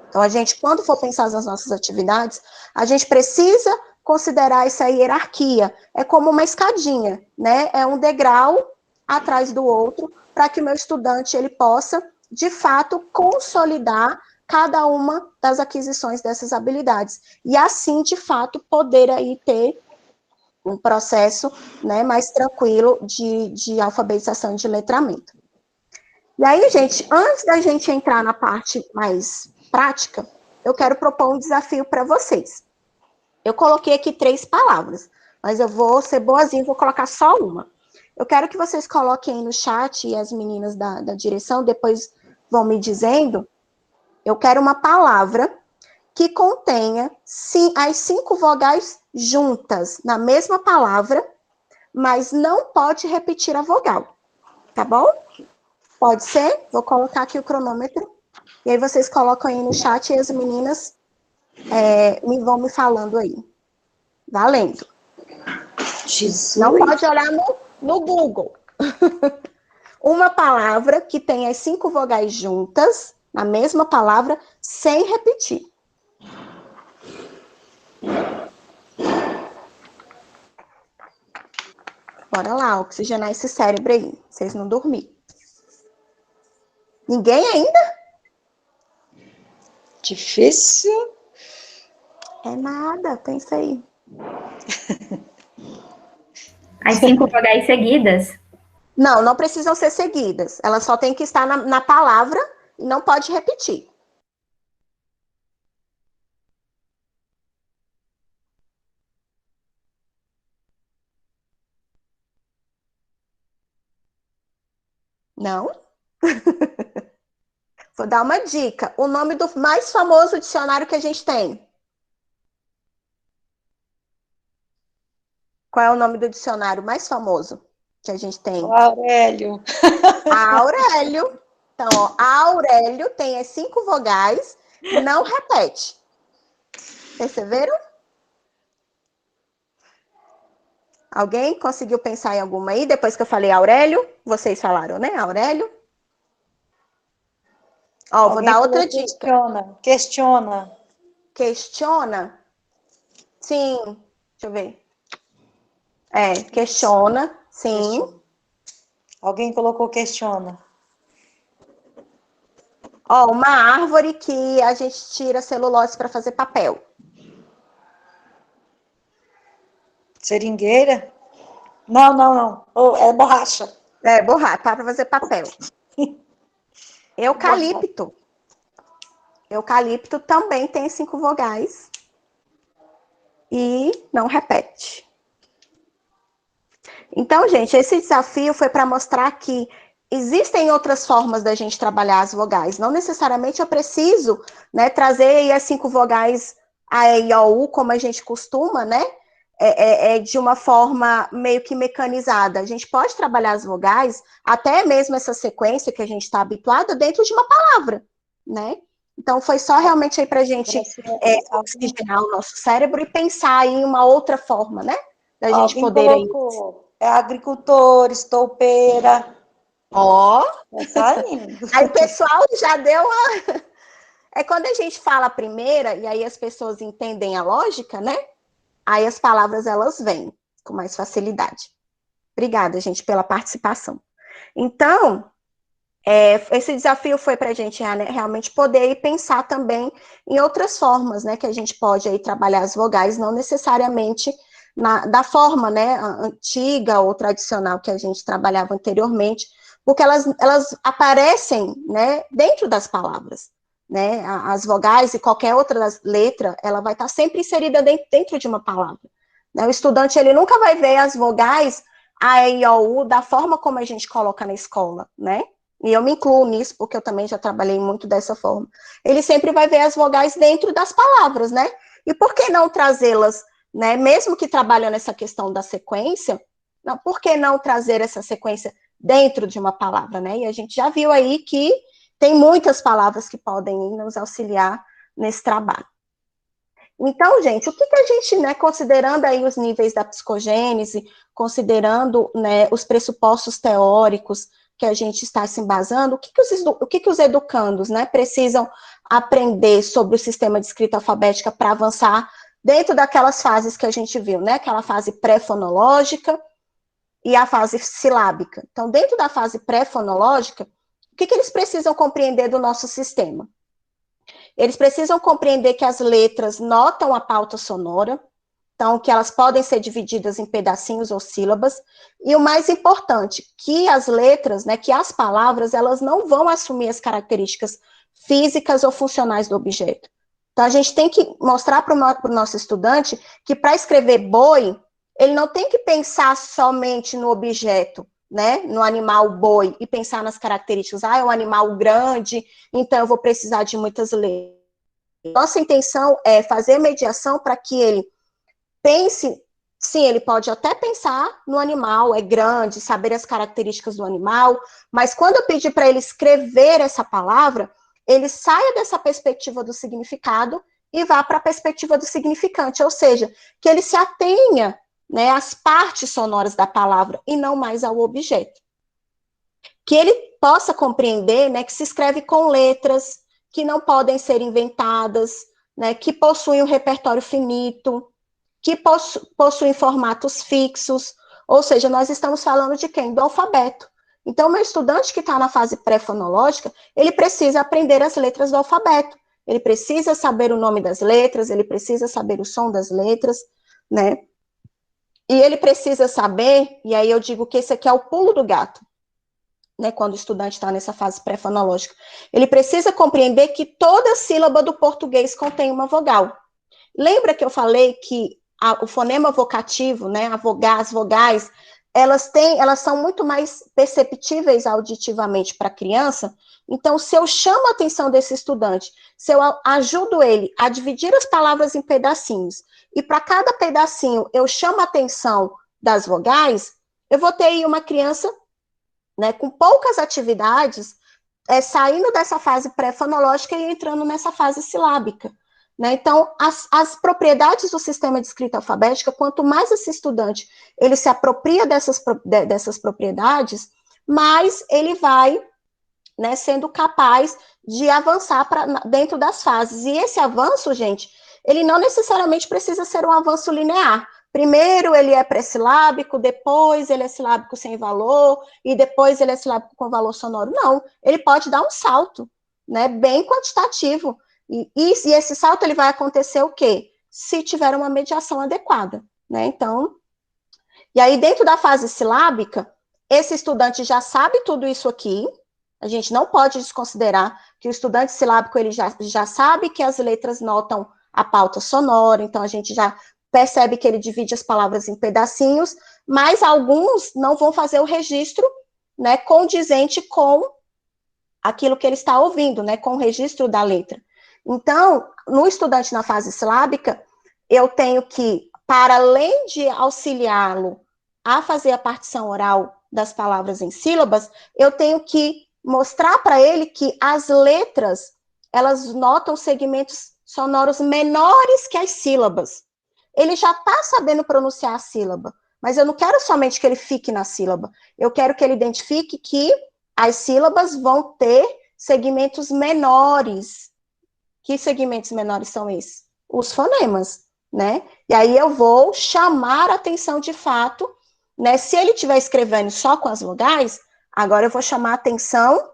Speaker 1: Então, a gente, quando for pensar nas nossas atividades, a gente precisa considerar essa hierarquia. É como uma escadinha, né? É um degrau atrás do outro, para que o meu estudante ele possa, de fato, consolidar cada uma das aquisições dessas habilidades. E assim, de fato, poder aí ter um processo, né, mais tranquilo de alfabetização e de letramento. E aí, gente, antes da gente entrar na parte mais prática, eu quero propor um desafio para vocês. Eu coloquei aqui 3 palavras, mas eu vou ser boazinha e vou colocar só uma. Eu quero que vocês coloquem aí no chat, e as meninas da direção depois vão me dizendo. Eu quero uma palavra que contenha as 5 vogais juntas na mesma palavra, mas não pode repetir a vogal, tá bom? Pode ser? Vou colocar aqui o cronômetro. E aí vocês colocam aí no chat e as meninas vão me falando aí. Valendo.
Speaker 2: Jesus.
Speaker 1: Não pode olhar no Google. Uma palavra que tem as 5 vogais juntas, na mesma palavra, sem repetir. Bora lá, oxigenar esse cérebro aí, vocês não dormirem. Ninguém ainda?
Speaker 2: Difícil.
Speaker 1: É nada, pensa aí.
Speaker 3: As 5 vogais seguidas?
Speaker 1: Não precisam ser seguidas. Elas só têm que estar na palavra e não pode repetir. Não? Vou dar uma dica. O nome do mais famoso dicionário que a gente tem. Qual é o nome do dicionário mais famoso que a gente tem?
Speaker 2: O Aurélio.
Speaker 1: Aurélio. Então, ó, Aurélio tem as 5 vogais, não repete. Perceberam? Alguém conseguiu pensar em alguma aí? Depois que eu falei Aurélio, vocês falaram, né? Aurélio. Ó, vou dar outra dica.
Speaker 2: Questiona.
Speaker 1: Questiona? Sim. Deixa eu ver. Questiona, sim.
Speaker 2: Questiona. Alguém colocou questiona.
Speaker 1: Ó, uma árvore que a gente tira celulose para fazer papel.
Speaker 2: Seringueira? Não. Oh, é borracha.
Speaker 1: Borracha, para fazer papel. Eucalipto. Eucalipto também tem 5 vogais. E não repete. Então, gente, esse desafio foi para mostrar que existem outras formas da gente trabalhar as vogais. Não necessariamente eu preciso, né, trazer aí as 5 vogais A, E, I, O, U, como a gente costuma, né? De uma forma meio que mecanizada. A gente pode trabalhar as vogais, até mesmo essa sequência que a gente está habituada, dentro de uma palavra, né? Então, foi só realmente aí para a gente oxigenar o nosso cérebro e pensar em uma outra forma, né? Da gente poder
Speaker 2: colocou, agricultor, estoupeira.
Speaker 1: Ó!
Speaker 2: Tá indo.
Speaker 1: Aí o pessoal já deu uma... É quando a gente fala a primeira, e aí as pessoas entendem a lógica, né? Aí as palavras, elas vêm com mais facilidade. Obrigada, gente, pela participação. Então, esse desafio foi para a gente realmente poder ir pensar também em outras formas, né? Que a gente pode aí trabalhar as vogais, não necessariamente da forma, né? Antiga ou tradicional que a gente trabalhava anteriormente, porque elas aparecem, né? Dentro das palavras. Né, as vogais e qualquer outra letra, ela vai estar sempre inserida dentro de uma palavra. Né? O estudante, ele nunca vai ver as vogais A, E, I, O, U da forma como a gente coloca na escola, né? E eu me incluo nisso, porque eu também já trabalhei muito dessa forma. Ele sempre vai ver as vogais dentro das palavras, né? E por que não trazê-las, né? Mesmo que trabalhando essa questão da sequência, não, por que não trazer essa sequência dentro de uma palavra, né? E a gente já viu aí que tem muitas palavras que podem nos auxiliar nesse trabalho. Então, gente, o que a gente, né, considerando aí os níveis da psicogênese, considerando, né, os pressupostos teóricos que a gente está se embasando, o que os educandos, né, precisam aprender sobre o sistema de escrita alfabética para avançar dentro daquelas fases que a gente viu, né, aquela fase pré-fonológica e a fase silábica. Então, dentro da fase pré-fonológica, o que eles precisam compreender do nosso sistema? Eles precisam compreender que as letras notam a pauta sonora, então que elas podem ser divididas em pedacinhos ou sílabas, e o mais importante, que as letras, né, que as palavras, elas não vão assumir as características físicas ou funcionais do objeto. Então a gente tem que mostrar para o nosso estudante que para escrever boi, Ele não tem que pensar somente no objeto, né, no animal boi, e pensar nas características. É um animal grande, então eu vou precisar de muitas letras. Nossa intenção é fazer mediação para que ele pense, sim, ele pode até pensar no animal, é grande, saber as características do animal, mas quando eu pedir para ele escrever essa palavra, ele saia dessa perspectiva do significado e vá para a perspectiva do significante, ou seja, que ele se atenha, né, às partes sonoras da palavra e não mais ao objeto. Que ele possa compreender, né, que se escreve com letras que não podem ser inventadas, né, que possuem um repertório finito, que possuem formatos fixos, ou seja, nós estamos falando de quem? Do alfabeto. Então, o meu estudante que está na fase pré-fonológica, ele precisa aprender as letras do alfabeto, ele precisa saber o nome das letras, ele precisa saber o som das letras, né? E ele precisa saber, e aí eu digo que esse aqui é o pulo do gato, né, quando o estudante está nessa fase pré-fonológica, ele precisa compreender que toda sílaba do português contém uma vogal. Lembra que eu falei que o fonema vocativo, né, as vogais, elas são muito mais perceptíveis auditivamente para a criança. Então, se eu chamo a atenção desse estudante, se eu ajudo ele a dividir as palavras em pedacinhos, e para cada pedacinho eu chamo a atenção das vogais, eu vou ter aí uma criança, né, com poucas atividades, saindo dessa fase pré-fonológica e entrando nessa fase silábica. Né? Então, as propriedades do sistema de escrita alfabética, quanto mais esse estudante ele se apropria dessas propriedades, mais ele vai, né, sendo capaz de avançar dentro das fases. E esse avanço, gente, ele não necessariamente precisa ser um avanço linear. Primeiro ele é pré-silábico, depois ele é silábico sem valor, e depois ele é silábico com valor sonoro. Não, ele pode dar um salto, né, bem quantitativo. E esse salto ele vai acontecer o quê? Se tiver uma mediação adequada, né? Então, e aí dentro da fase silábica, esse estudante já sabe tudo isso aqui. A gente não pode desconsiderar que o estudante silábico ele já sabe que as letras notam a pauta sonora, então a gente já percebe que ele divide as palavras em pedacinhos, mas alguns não vão fazer o registro, né, condizente com aquilo que ele está ouvindo, né, com o registro da letra. Então, no estudante na fase silábica, eu tenho que, para além de auxiliá-lo a fazer a partição oral das palavras em sílabas, eu tenho que mostrar para ele que as letras, elas notam segmentos sonoros menores que as sílabas. Ele já está sabendo pronunciar a sílaba, mas eu não quero somente que ele fique na sílaba, eu quero que ele identifique que as sílabas vão ter segmentos menores. Que segmentos menores são esses? Os fonemas, né? E aí eu vou chamar a atenção de fato, né? Se ele estiver escrevendo só com as vogais, agora eu vou chamar a atenção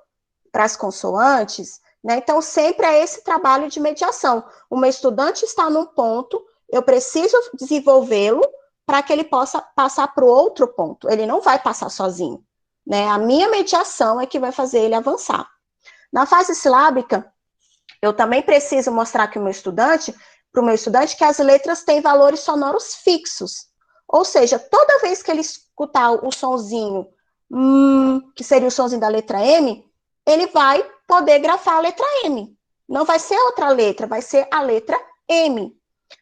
Speaker 1: para as consoantes, né? Então, sempre é esse trabalho de mediação. O meu estudante está num ponto, eu preciso desenvolvê-lo para que ele possa passar para o outro ponto. Ele não vai passar sozinho, né? A minha mediação é que vai fazer ele avançar. Na fase silábica, eu também preciso mostrar para o meu estudante que as letras têm valores sonoros fixos. Ou seja, toda vez que ele escutar o sonzinho, que seria o sonzinho da letra M, ele vai poder grafar a letra M. Não vai ser outra letra, vai ser a letra M.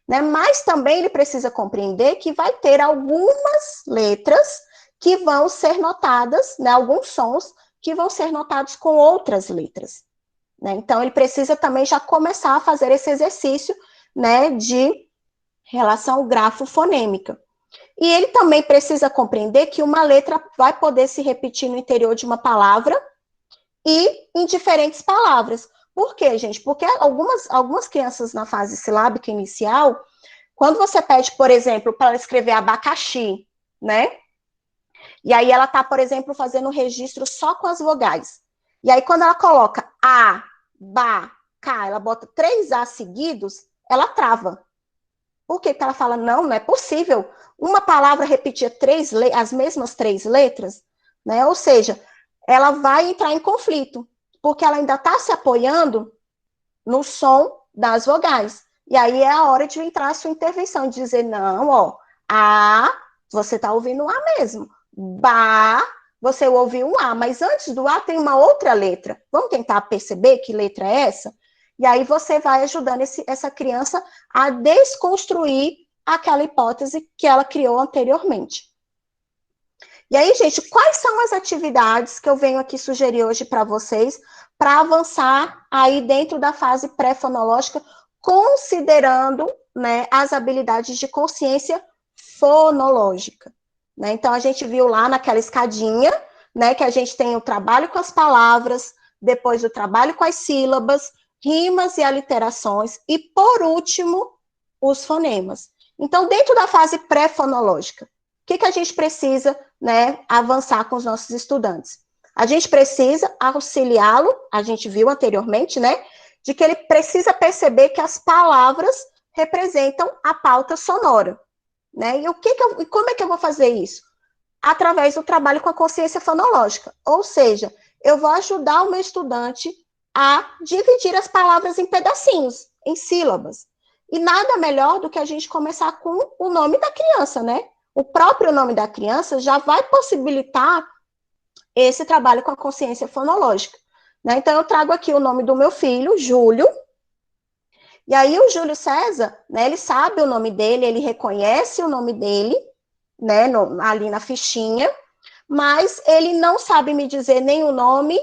Speaker 1: Né? Mas também ele precisa compreender que vai ter algumas letras que vão ser notadas, né, alguns sons que vão ser notados com outras letras. Né? Então, ele precisa também já começar a fazer esse exercício, né, de relação grafo-fonêmica. E ele também precisa compreender que uma letra vai poder se repetir no interior de uma palavra e em diferentes palavras. Por quê, gente? Porque algumas crianças na fase silábica inicial, quando você pede, por exemplo, para ela escrever abacaxi, né? E aí ela está, por exemplo, fazendo um registro só com as vogais. E aí, quando ela coloca A, Ba, K, ela bota 3 A seguidos, ela trava. Por quê? Porque ela fala, não é possível uma palavra repetir as mesmas 3 letras, né? Ou seja, ela vai entrar em conflito, porque ela ainda está se apoiando no som das vogais. E aí é a hora de entrar a sua intervenção, de dizer, não, ó, A, você está ouvindo um A mesmo. Ba, você ouviu um A, mas antes do A tem uma outra letra. Vamos tentar perceber que letra é essa? E aí você vai ajudando essa criança a desconstruir aquela hipótese que ela criou anteriormente. E aí, gente, quais são as atividades que eu venho aqui sugerir hoje para vocês para avançar aí dentro da fase pré-fonológica, considerando, né, as habilidades de consciência fonológica, né? Então, a gente viu lá naquela escadinha, né, que a gente tem o trabalho com as palavras, depois o trabalho com as sílabas, rimas e aliterações, e, por último, os fonemas. Então, dentro da fase pré-fonológica, o que a gente precisa, né, avançar com os nossos estudantes? A gente precisa auxiliá-lo, a gente viu anteriormente, né, de que ele precisa perceber que as palavras representam a pauta sonora, né? E como é que eu vou fazer isso? Através do trabalho com a consciência fonológica, ou seja, eu vou ajudar o meu estudante a dividir as palavras em pedacinhos, em sílabas. E nada melhor do que a gente começar com o nome da criança, né? O próprio nome da criança já vai possibilitar esse trabalho com a consciência fonológica, né? Então, eu trago aqui o nome do meu filho, Júlio, e aí o Júlio César, né, ele sabe o nome dele, ele reconhece o nome dele, né, ali na fichinha, mas ele não sabe me dizer nem o nome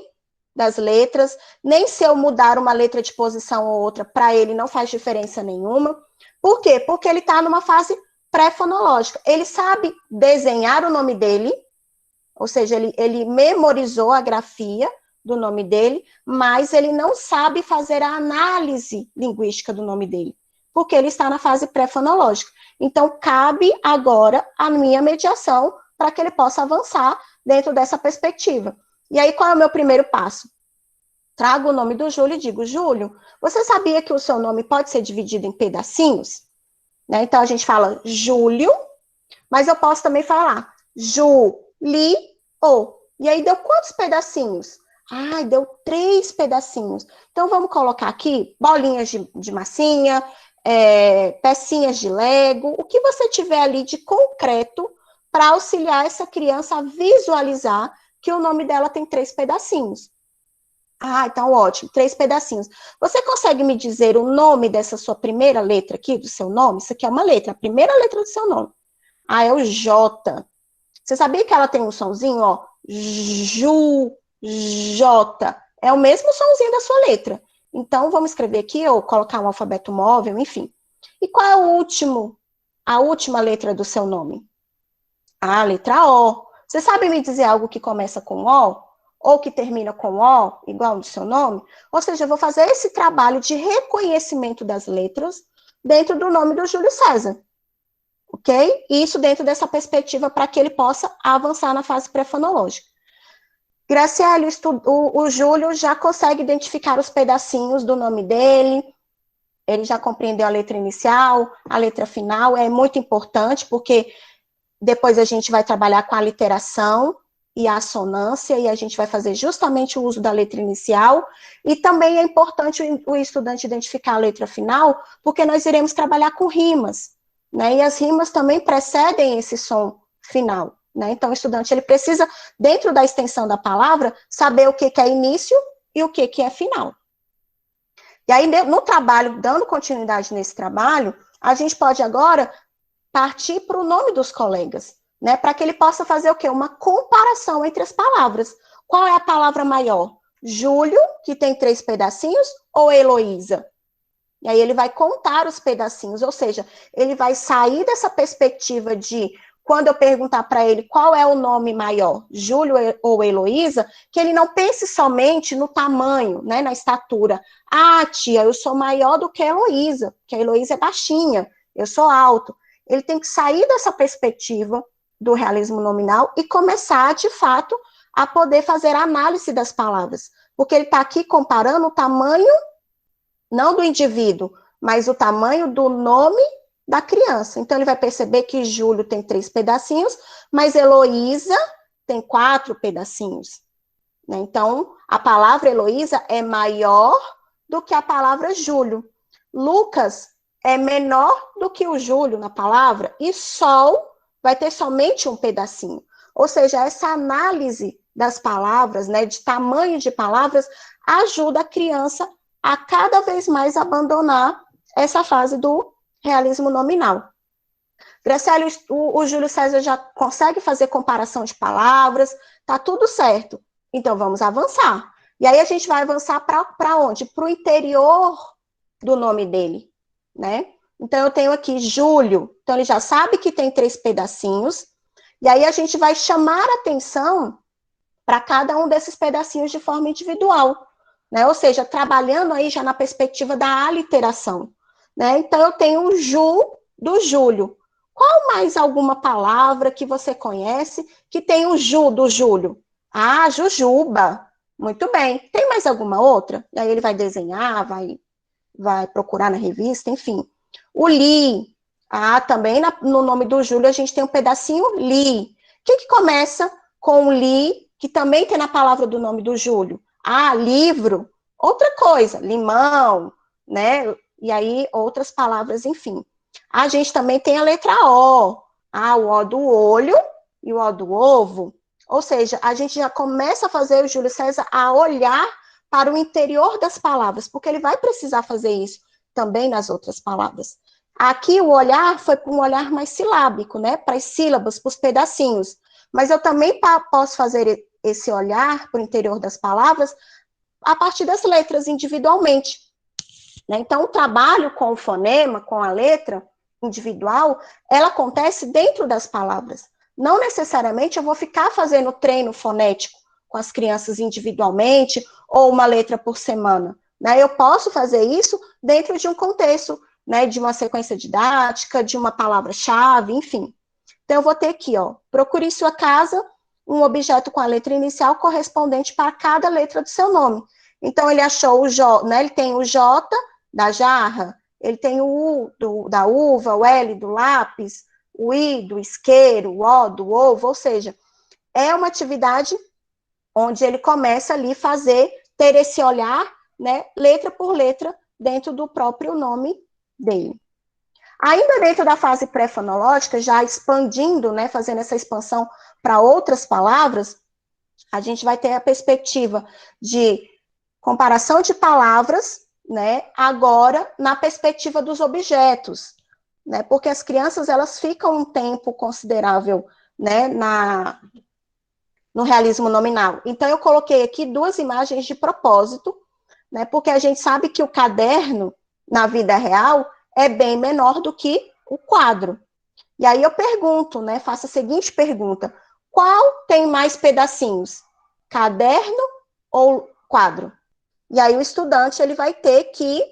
Speaker 1: das letras, nem se eu mudar uma letra de posição ou outra, para ele não faz diferença nenhuma. Por quê? Porque ele está numa fase pré-fonológica. Ele sabe desenhar o nome dele, ou seja, ele memorizou a grafia do nome dele, mas ele não sabe fazer a análise linguística do nome dele, porque ele está na fase pré-fonológica. Então, cabe agora a minha mediação para que ele possa avançar dentro dessa perspectiva. E aí, qual é o meu primeiro passo? Trago o nome do Júlio e digo, Júlio, você sabia que o seu nome pode ser dividido em pedacinhos? Né? Então, a gente fala Júlio, mas eu posso também falar Ju-li-o. E aí, deu quantos pedacinhos? Deu 3 pedacinhos. Então, vamos colocar aqui bolinhas de massinha, pecinhas de Lego, o que você tiver ali de concreto para auxiliar essa criança a visualizar que o nome dela tem 3 pedacinhos. Então ótimo, 3 pedacinhos. Você consegue me dizer o nome dessa sua primeira letra aqui, do seu nome? Isso aqui é uma letra, a primeira letra do seu nome. É o J. Você sabia que ela tem um sonzinho, ó? Ju, J. É o mesmo sonzinho da sua letra. Então, vamos escrever aqui, ou colocar um alfabeto móvel, enfim. E qual é a última letra do seu nome? A letra O. Você sabe me dizer algo que começa com O? Ou que termina com O, igual no seu nome? Ou seja, eu vou fazer esse trabalho de reconhecimento das letras dentro do nome do Júlio César. Ok? Isso dentro dessa perspectiva para que ele possa avançar na fase pré-fonológica. Graciele, o Júlio já consegue identificar os pedacinhos do nome dele, ele já compreendeu a letra inicial, a letra final, é muito importante, porque depois a gente vai trabalhar com a literação e a assonância, e a gente vai fazer justamente o uso da letra inicial, e também é importante o estudante identificar a letra final, porque nós iremos trabalhar com rimas, né, e as rimas também precedem esse som final, né, então o estudante, ele precisa, dentro da extensão da palavra, saber o que é início e o que é final. E aí, no trabalho, dando continuidade nesse trabalho, a gente pode agora partir para o nome dos colegas, né, para que ele possa fazer o quê? Uma comparação entre as palavras. Qual é a palavra maior? Júlio, que tem 3 pedacinhos, ou Heloísa? E aí ele vai contar os pedacinhos, ou seja, ele vai sair dessa perspectiva de, quando eu perguntar para ele qual é o nome maior, Júlio ou Heloísa, que ele não pense somente no tamanho, né, na estatura. Tia, eu sou maior do que a Heloísa, porque a Heloísa é baixinha, eu sou alto. Ele tem que sair dessa perspectiva do realismo nominal e começar, de fato, a poder fazer a análise das palavras. Porque ele está aqui comparando o tamanho, não do indivíduo, mas o tamanho do nome da criança. Então, ele vai perceber que Júlio tem 3 pedacinhos, mas Heloísa tem 4 pedacinhos. Né? Então, a palavra Heloísa é maior do que a palavra Júlio. Lucas é menor do que o Júlio na palavra, e Sol vai ter somente um pedacinho. Ou seja, essa análise das palavras, né, de tamanho de palavras, ajuda a criança a cada vez mais abandonar essa fase do realismo nominal. Graciela, o Júlio César já consegue fazer comparação de palavras, tá tudo certo. Então, vamos avançar. E aí, a gente vai avançar para onde? Para o interior do nome dele, né? Então, eu tenho aqui Júlio. Então, ele já sabe que tem 3 pedacinhos. E aí, a gente vai chamar atenção para cada um desses pedacinhos de forma individual, né? Ou seja, trabalhando aí já na perspectiva da aliteração, né? Então, eu tenho o Ju do Júlio. Qual mais alguma palavra que você conhece que tem o Ju do Júlio? Ah, Jujuba. Muito bem. Tem mais alguma outra? E aí ele vai desenhar, vai procurar na revista, enfim. O Li. Ah, também no nome do Júlio a gente tem um pedacinho Li. O que começa com o Li, que também tem na palavra do nome do Júlio? Ah, livro. Outra coisa, limão, né? E aí outras palavras, enfim. A gente também tem a letra O. Ah, o O do olho e o O do ovo. Ou seja, a gente já começa a fazer o Júlio César a olhar para o interior das palavras, porque ele vai precisar fazer isso também nas outras palavras. Aqui o olhar foi para um olhar mais silábico, né? Para as sílabas, para os pedacinhos. Mas eu também posso fazer esse olhar para o interior das palavras a partir das letras individualmente. Né? Então, o trabalho com o fonema, com a letra individual, ela acontece dentro das palavras. Não necessariamente eu vou ficar fazendo treino fonético com as crianças individualmente ou uma letra por semana. Né? Eu posso fazer isso dentro de um contexto, né, de uma sequência didática, de uma palavra-chave, enfim. Então, eu vou ter aqui, ó, procure em sua casa um objeto com a letra inicial correspondente para cada letra do seu nome. Então, ele achou o J, né, ele tem o J da jarra, ele tem o U da uva, o L do lápis, o I do isqueiro, o O do ovo, ou seja, é uma atividade onde ele começa ali ter esse olhar, né, letra por letra, dentro do próprio nome dele. Ainda dentro da fase pré-fonológica, já expandindo, né, fazendo essa expansão para outras palavras, a gente vai ter a perspectiva de comparação de palavras, né, agora na perspectiva dos objetos, né, porque as crianças, elas ficam um tempo considerável, né, no realismo nominal. Então, eu coloquei aqui 2 imagens de propósito, né, porque a gente sabe que o caderno, na vida real, é bem menor do que o quadro. E aí eu pergunto, né, faço a seguinte pergunta: qual tem mais pedacinhos? Caderno ou quadro? E aí o estudante, ele vai ter que,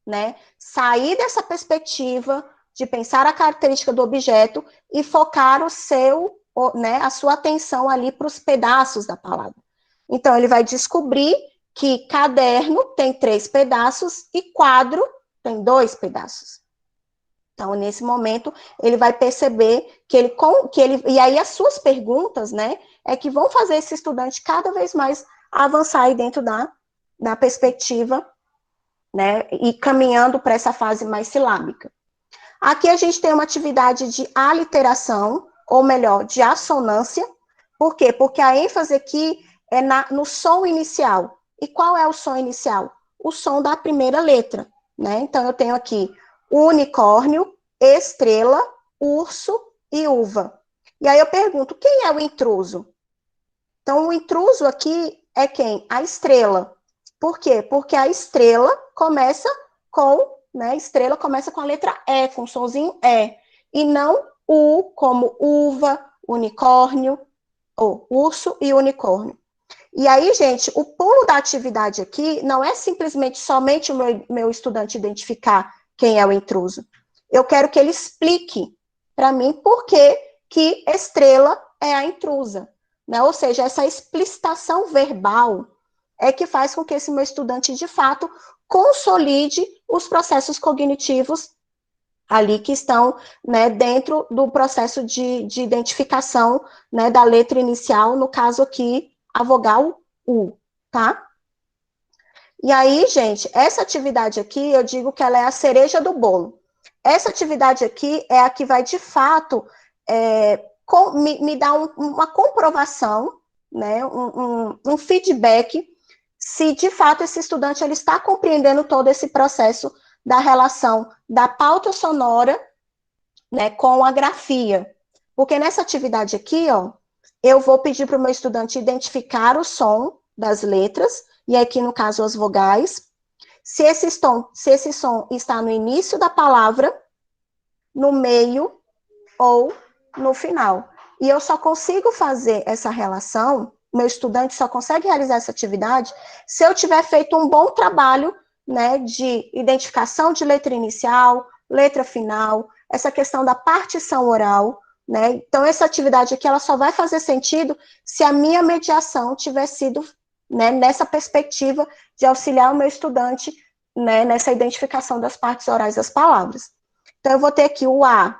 Speaker 1: né, sair dessa perspectiva de pensar a característica do objeto e focar a sua atenção ali para os pedaços da palavra. Então, ele vai descobrir que caderno tem 3 pedaços e quadro tem 2 pedaços. Então, nesse momento, ele vai perceber e aí as suas perguntas, né, é que vão fazer esse estudante cada vez mais avançar aí dentro da perspectiva, né, e caminhando para essa fase mais silábica. Aqui a gente tem uma atividade de aliteração, ou melhor, de assonância. Por quê? Porque a ênfase aqui é no som inicial. E qual é o som inicial? O som da primeira letra, né? Então, eu tenho aqui unicórnio, estrela, urso e uva. E aí eu pergunto, quem é o intruso? Então, o intruso aqui é quem? A estrela. Por quê? Porque a estrela começa com, né, estrela começa com a letra E, com o sonzinho E, e não U, como uva, unicórnio, ou urso e unicórnio. E aí, gente, o pulo da atividade aqui não é simplesmente somente o meu estudante identificar quem é o intruso. Eu quero que ele explique para mim por que estrela é a intrusa, né? Ou seja, essa explicitação verbal é que faz com que esse meu estudante, de fato, consolide os processos cognitivos ali que estão, né, dentro do processo de identificação, né, da letra inicial, no caso aqui, a vogal U, tá? E aí, gente, essa atividade aqui, eu digo que ela é a cereja do bolo. Essa atividade aqui é a que vai, de fato, me dá uma comprovação, né, um feedback, se de fato esse estudante ele está compreendendo todo esse processo da relação da pauta sonora, né, com a grafia. Porque nessa atividade aqui, ó, eu vou pedir para o meu estudante identificar o som das letras, e aqui no caso as vogais, se esse som está no início da palavra, no meio ou no final. E eu só consigo fazer essa relação, meu estudante só consegue realizar essa atividade se eu tiver feito um bom trabalho, né, de identificação de letra inicial, letra final, essa questão da partição oral, né? Então, essa atividade aqui, ela só vai fazer sentido se a minha mediação tiver sido, né, nessa perspectiva de auxiliar o meu estudante, né, nessa identificação das partes orais das palavras. Então, eu vou ter aqui o A,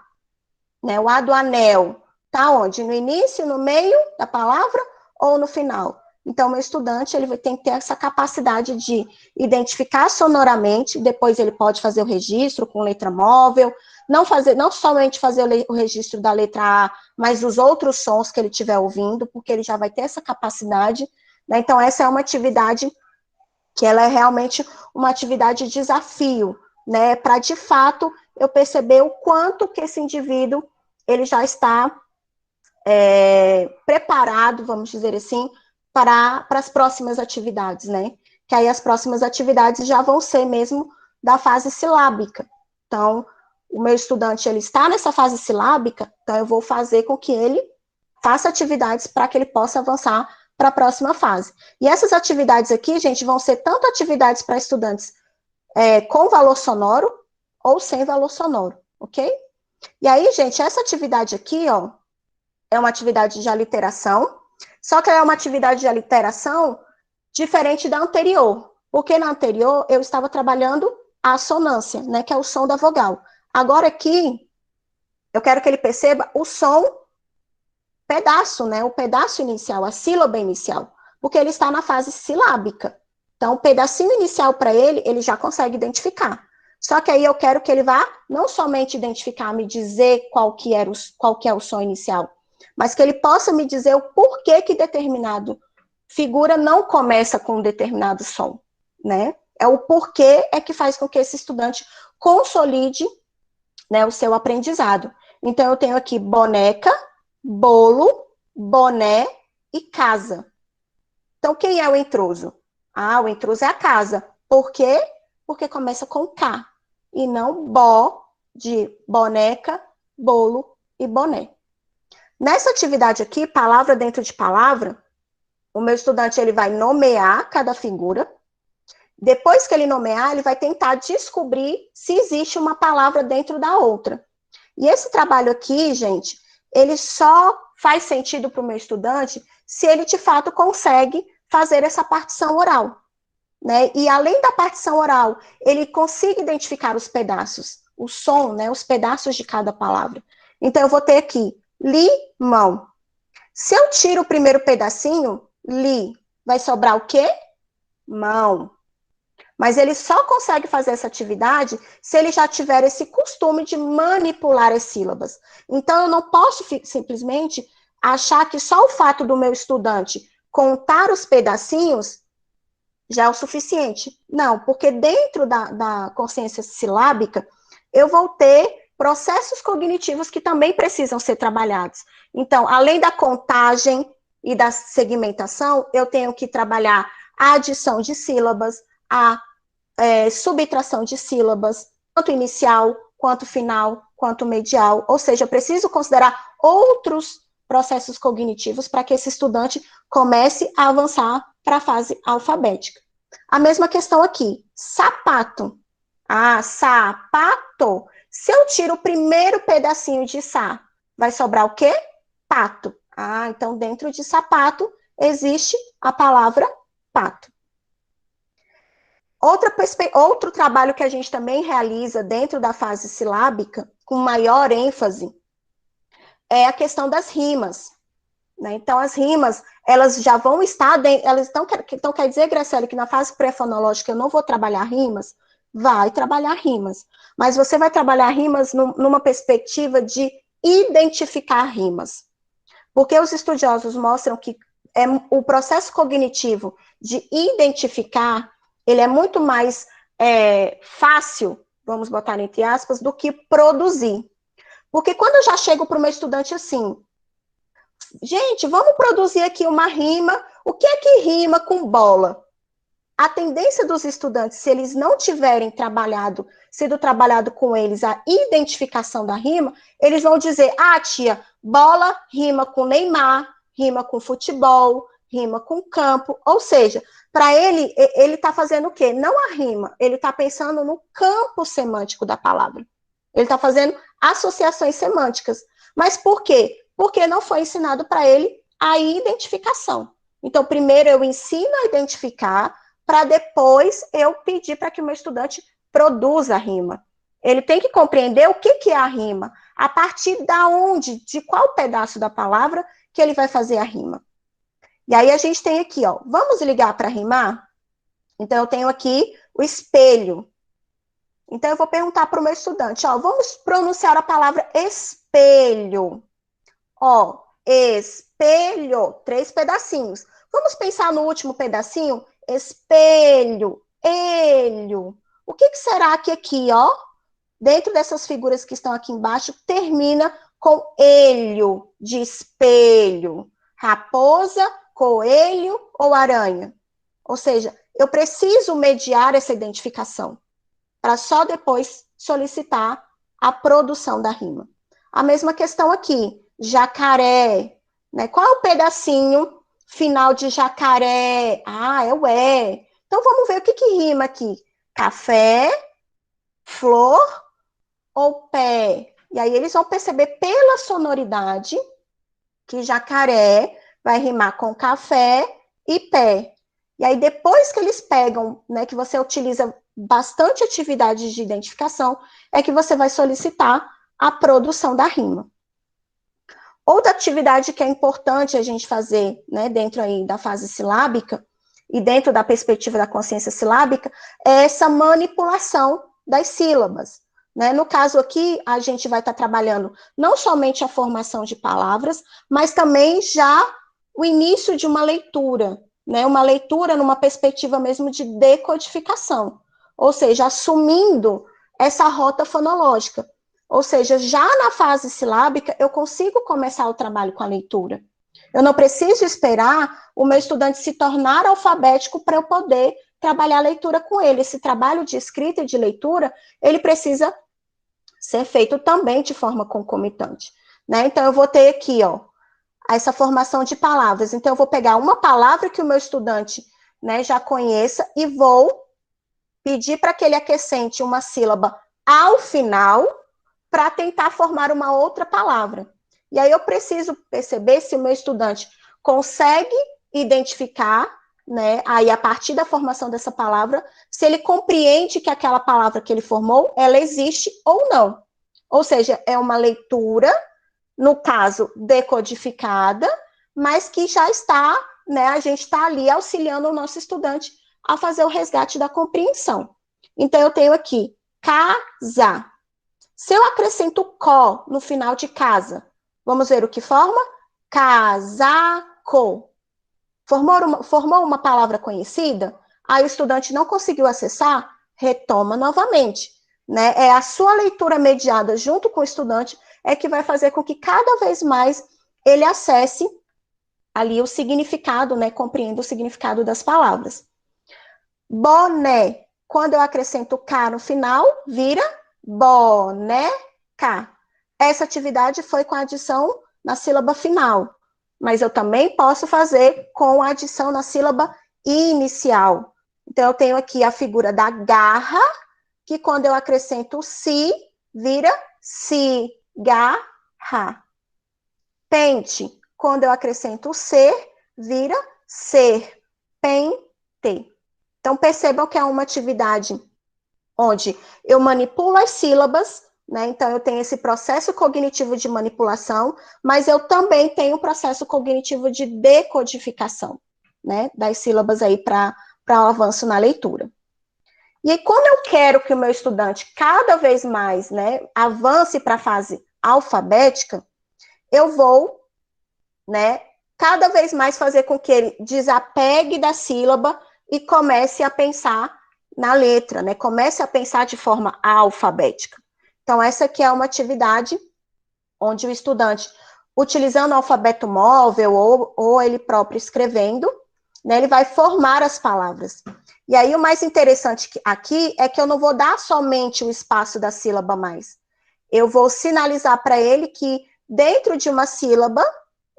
Speaker 1: né, o A do anel, tá onde? No início, no meio da palavra ou no final? Então, meu estudante, ele tem que ter essa capacidade de identificar sonoramente, depois ele pode fazer o registro com letra móvel, não somente fazer o registro da letra A, mas os outros sons que ele estiver ouvindo, porque ele já vai ter essa capacidade, né? Então, essa é uma atividade que ela é realmente uma atividade de desafio, né? Para, de fato, eu perceber o quanto que esse indivíduo, ele já está preparado, vamos dizer assim, para as próximas atividades, né? Que aí as próximas atividades já vão ser mesmo da fase silábica. Então, o meu estudante, ele está nessa fase silábica, então eu vou fazer com que ele faça atividades para que ele possa avançar para a próxima fase. E essas atividades aqui, gente, vão ser tanto atividades para estudantes com valor sonoro ou sem valor sonoro, ok? E aí, gente, essa atividade aqui, ó, é uma atividade de aliteração, só que é uma atividade de aliteração diferente da anterior, porque na anterior eu estava trabalhando a assonância, né, que é o som da vogal. Agora aqui, eu quero que ele perceba o som pedaço, né, o pedaço inicial, a sílaba inicial, porque ele está na fase silábica. Então, o pedacinho inicial para ele já consegue identificar. Só que aí eu quero que ele vá não somente identificar, me dizer qual que é o som inicial, mas que ele possa me dizer o porquê que determinado figura não começa com um determinado som, né? É o porquê que faz com que esse estudante consolide, né, o seu aprendizado. Então, eu tenho aqui boneca, bolo, boné e casa. Então, quem é o intruso? Ah, o intruso é a casa. Por quê? Porque começa com K, e não bó de boneca, bolo e boné. Nessa atividade aqui, palavra dentro de palavra, o meu estudante ele vai nomear cada figura. Depois que ele nomear, ele vai tentar descobrir se existe uma palavra dentro da outra. E esse trabalho aqui, gente, ele só faz sentido para o meu estudante se ele, de fato, consegue fazer essa partição oral, né? E além da partição oral, ele consiga identificar os pedaços, o som, né? Os pedaços de cada palavra. Então, eu vou ter aqui limão. Se eu tiro o primeiro pedacinho, li, vai sobrar o quê? Mão. Mas ele só consegue fazer essa atividade se ele já tiver esse costume de manipular as sílabas. Então, eu não posso simplesmente achar que só o fato do meu estudante contar os pedacinhos já é o suficiente. Não, porque dentro da consciência silábica, eu vou ter processos cognitivos que também precisam ser trabalhados. Então, além da contagem e da segmentação, eu tenho que trabalhar a adição de sílabas, a subtração de sílabas, tanto inicial, quanto final, quanto medial. Ou seja, eu preciso considerar outros processos cognitivos para que esse estudante comece a avançar para a fase alfabética. A mesma questão aqui, sapato. Ah, sapato. Se eu tiro o primeiro pedacinho de sa, vai sobrar o quê? Pato. Ah, então dentro de sapato existe a palavra pato. Outro trabalho que a gente também realiza dentro da fase silábica, com maior ênfase, é a questão das rimas. Né? Então, as rimas, elas já vão estar dentro, então quer dizer, Graciele, que na fase pré-fonológica eu não vou trabalhar rimas? Vai trabalhar rimas, mas você vai trabalhar rimas numa perspectiva de identificar rimas. Porque os estudiosos mostram que o processo cognitivo de identificar, ele é muito mais fácil, vamos botar entre aspas, do que produzir. Porque quando eu já chego para o meu estudante assim, gente, vamos produzir aqui uma rima, o que é que rima com bola? A tendência dos estudantes, se eles não tiverem sido trabalhado com eles a identificação da rima, eles vão dizer, tia, bola rima com Neymar, rima com futebol, rima com campo, ou seja, para ele está fazendo o quê? Não a rima, ele está pensando no campo semântico da palavra. Ele está fazendo associações semânticas. Mas por quê? Porque não foi ensinado para ele a identificação. Então, primeiro eu ensino a identificar, para depois eu pedir para que o meu estudante produza a rima. Ele tem que compreender o que é a rima, a partir da onde, de qual pedaço da palavra que ele vai fazer a rima. E aí a gente tem aqui, ó, vamos ligar para rimar? Então eu tenho aqui o espelho. Então eu vou perguntar para o meu estudante, ó, vamos pronunciar a palavra espelho. Ó, espelho, 3 pedacinhos. Vamos pensar no último pedacinho? Espelho, elho. O que será que aqui, ó, dentro dessas figuras que estão aqui embaixo, termina com elho, de espelho? Raposa, coelho ou aranha? Ou seja, eu preciso mediar essa identificação, para só depois solicitar a produção da rima. A mesma questão aqui, jacaré, né? Qual é o pedacinho final de jacaré? É o é. Então, vamos ver o que rima aqui. Café, flor ou pé? E aí, eles vão perceber pela sonoridade que jacaré vai rimar com café e pé. E aí, depois que eles pegam, né, que você utiliza bastante atividades de identificação, é que você vai solicitar a produção da rima. Outra atividade que é importante a gente fazer, né, dentro aí da fase silábica e dentro da perspectiva da consciência silábica, é essa manipulação das sílabas. Né? No caso aqui, a gente vai estar trabalhando não somente a formação de palavras, mas também já o início de uma leitura, né? Uma leitura numa perspectiva mesmo de decodificação, ou seja, assumindo essa rota fonológica. Ou seja, já na fase silábica, eu consigo começar o trabalho com a leitura. Eu não preciso esperar o meu estudante se tornar alfabético para eu poder trabalhar a leitura com ele. Esse trabalho de escrita e de leitura, ele precisa ser feito também de forma concomitante. Né? Então, eu vou ter aqui, ó, essa formação de palavras. Então, eu vou pegar uma palavra que o meu estudante, né, já conheça e vou pedir para que ele acrescente uma sílaba ao final, para tentar formar uma outra palavra. E aí eu preciso perceber se o meu estudante consegue identificar, né, aí a partir da formação dessa palavra, se ele compreende que aquela palavra que ele formou, ela existe ou não. Ou seja, é uma leitura, no caso, decodificada, mas que já está, né, a gente está ali auxiliando o nosso estudante a fazer o resgate da compreensão. Então, eu tenho aqui, casa. Se eu acrescento có no final de casa, vamos ver o que forma? Casaco. Formou uma palavra conhecida? Aí o estudante não conseguiu acessar? Retoma novamente. Né? É a sua leitura mediada junto com o estudante é que vai fazer com que cada vez mais ele acesse ali o significado, né? Compreenda o significado das palavras. Boné. Quando eu acrescento K no final, vira boneca. Essa atividade foi com a adição na sílaba final, mas eu também posso fazer com a adição na sílaba inicial. Então, eu tenho aqui a figura da garra, que quando eu acrescento o si, vira cigarra. Pente, quando eu acrescento o ser, vira serpente. Então, percebam que é uma atividade onde eu manipulo as sílabas, né? Então, eu tenho esse processo cognitivo de manipulação, mas eu também tenho o processo cognitivo de decodificação, né? Das sílabas aí para o avanço na leitura. E aí, quando eu quero que o meu estudante cada vez mais, né, avance para a fase alfabética, eu vou, né, cada vez mais fazer com que ele desapegue da sílaba e comece a pensar na letra, né? Comece a pensar de forma alfabética. Então, essa aqui é uma atividade onde o estudante, utilizando o alfabeto móvel ou ele próprio escrevendo, né, ele vai formar as palavras. E aí, o mais interessante aqui é que eu não vou dar somente o espaço da sílaba mais. Eu vou sinalizar para ele que dentro de uma sílaba,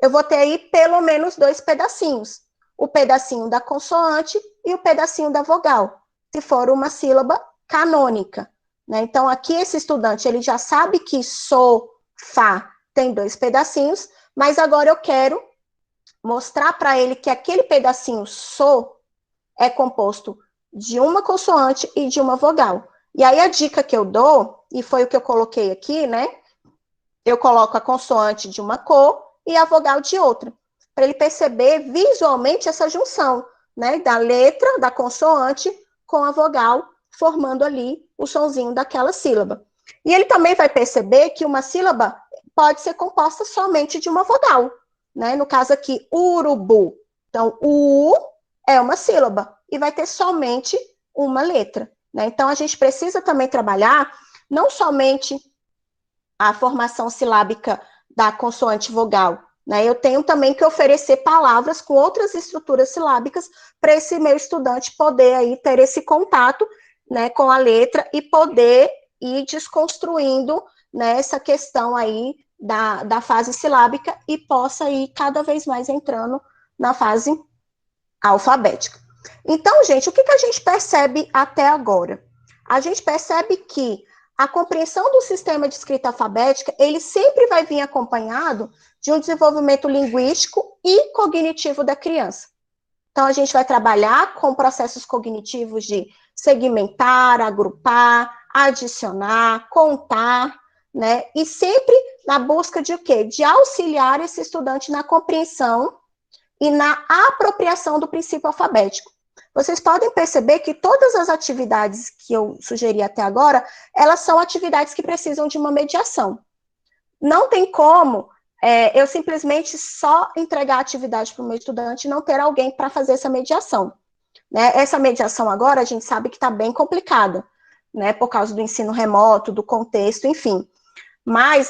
Speaker 1: eu vou ter aí pelo menos 2 pedacinhos. O pedacinho da consoante e o pedacinho da vogal, se for uma sílaba canônica, né? Então, aqui esse estudante, ele já sabe que so, fá tem 2 pedacinhos, mas agora eu quero mostrar para ele que aquele pedacinho so é composto de uma consoante e de uma vogal. E aí a dica que eu dou, e foi o que eu coloquei aqui, né? Eu coloco a consoante de uma cor e a vogal de outra, para ele perceber visualmente essa junção, né, da letra, da consoante com a vogal, formando ali o sonzinho daquela sílaba. E ele também vai perceber que uma sílaba pode ser composta somente de uma vogal, né? No caso aqui, urubu. Então, u é uma sílaba e vai ter somente uma letra, né? Então, a gente precisa também trabalhar não somente a formação silábica da consoante vogal, né? Eu tenho também que oferecer palavras com outras estruturas silábicas para esse meu estudante poder aí ter esse contato, né, com a letra e poder ir desconstruindo, né, essa questão aí da fase silábica e possa ir cada vez mais entrando na fase alfabética. Então, gente, o que a gente percebe até agora? A gente percebe que a compreensão do sistema de escrita alfabética, ele sempre vai vir acompanhado de um desenvolvimento linguístico e cognitivo da criança. Então, a gente vai trabalhar com processos cognitivos de segmentar, agrupar, adicionar, contar, né? E sempre na busca de o quê? De auxiliar esse estudante na compreensão e na apropriação do princípio alfabético. Vocês podem perceber que todas as atividades que eu sugeri até agora, elas são atividades que precisam de uma mediação. Não tem como eu simplesmente só entregar a atividade para o meu estudante e não ter alguém para fazer essa mediação. Né? Essa mediação agora, a gente sabe que está bem complicada, né? Por causa do ensino remoto, do contexto, enfim. Mas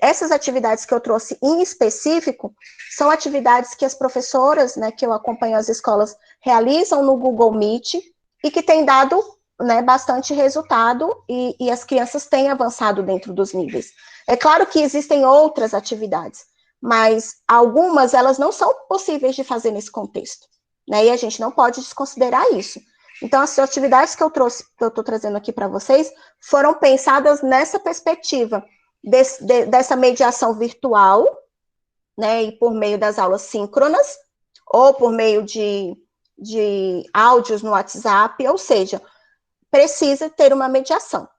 Speaker 1: essas atividades que eu trouxe em específico são atividades que as professoras, né, que eu acompanho as escolas, realizam no Google Meet e que tem dado, né, bastante resultado e as crianças têm avançado dentro dos níveis. É claro que existem outras atividades, mas algumas elas não são possíveis de fazer nesse contexto, né, e a gente não pode desconsiderar isso. Então, as atividades que eu estou trazendo aqui para vocês, foram pensadas nessa perspectiva dessa mediação virtual, né, e por meio das aulas síncronas, ou por meio de áudios no WhatsApp, ou seja, precisa ter uma mediação,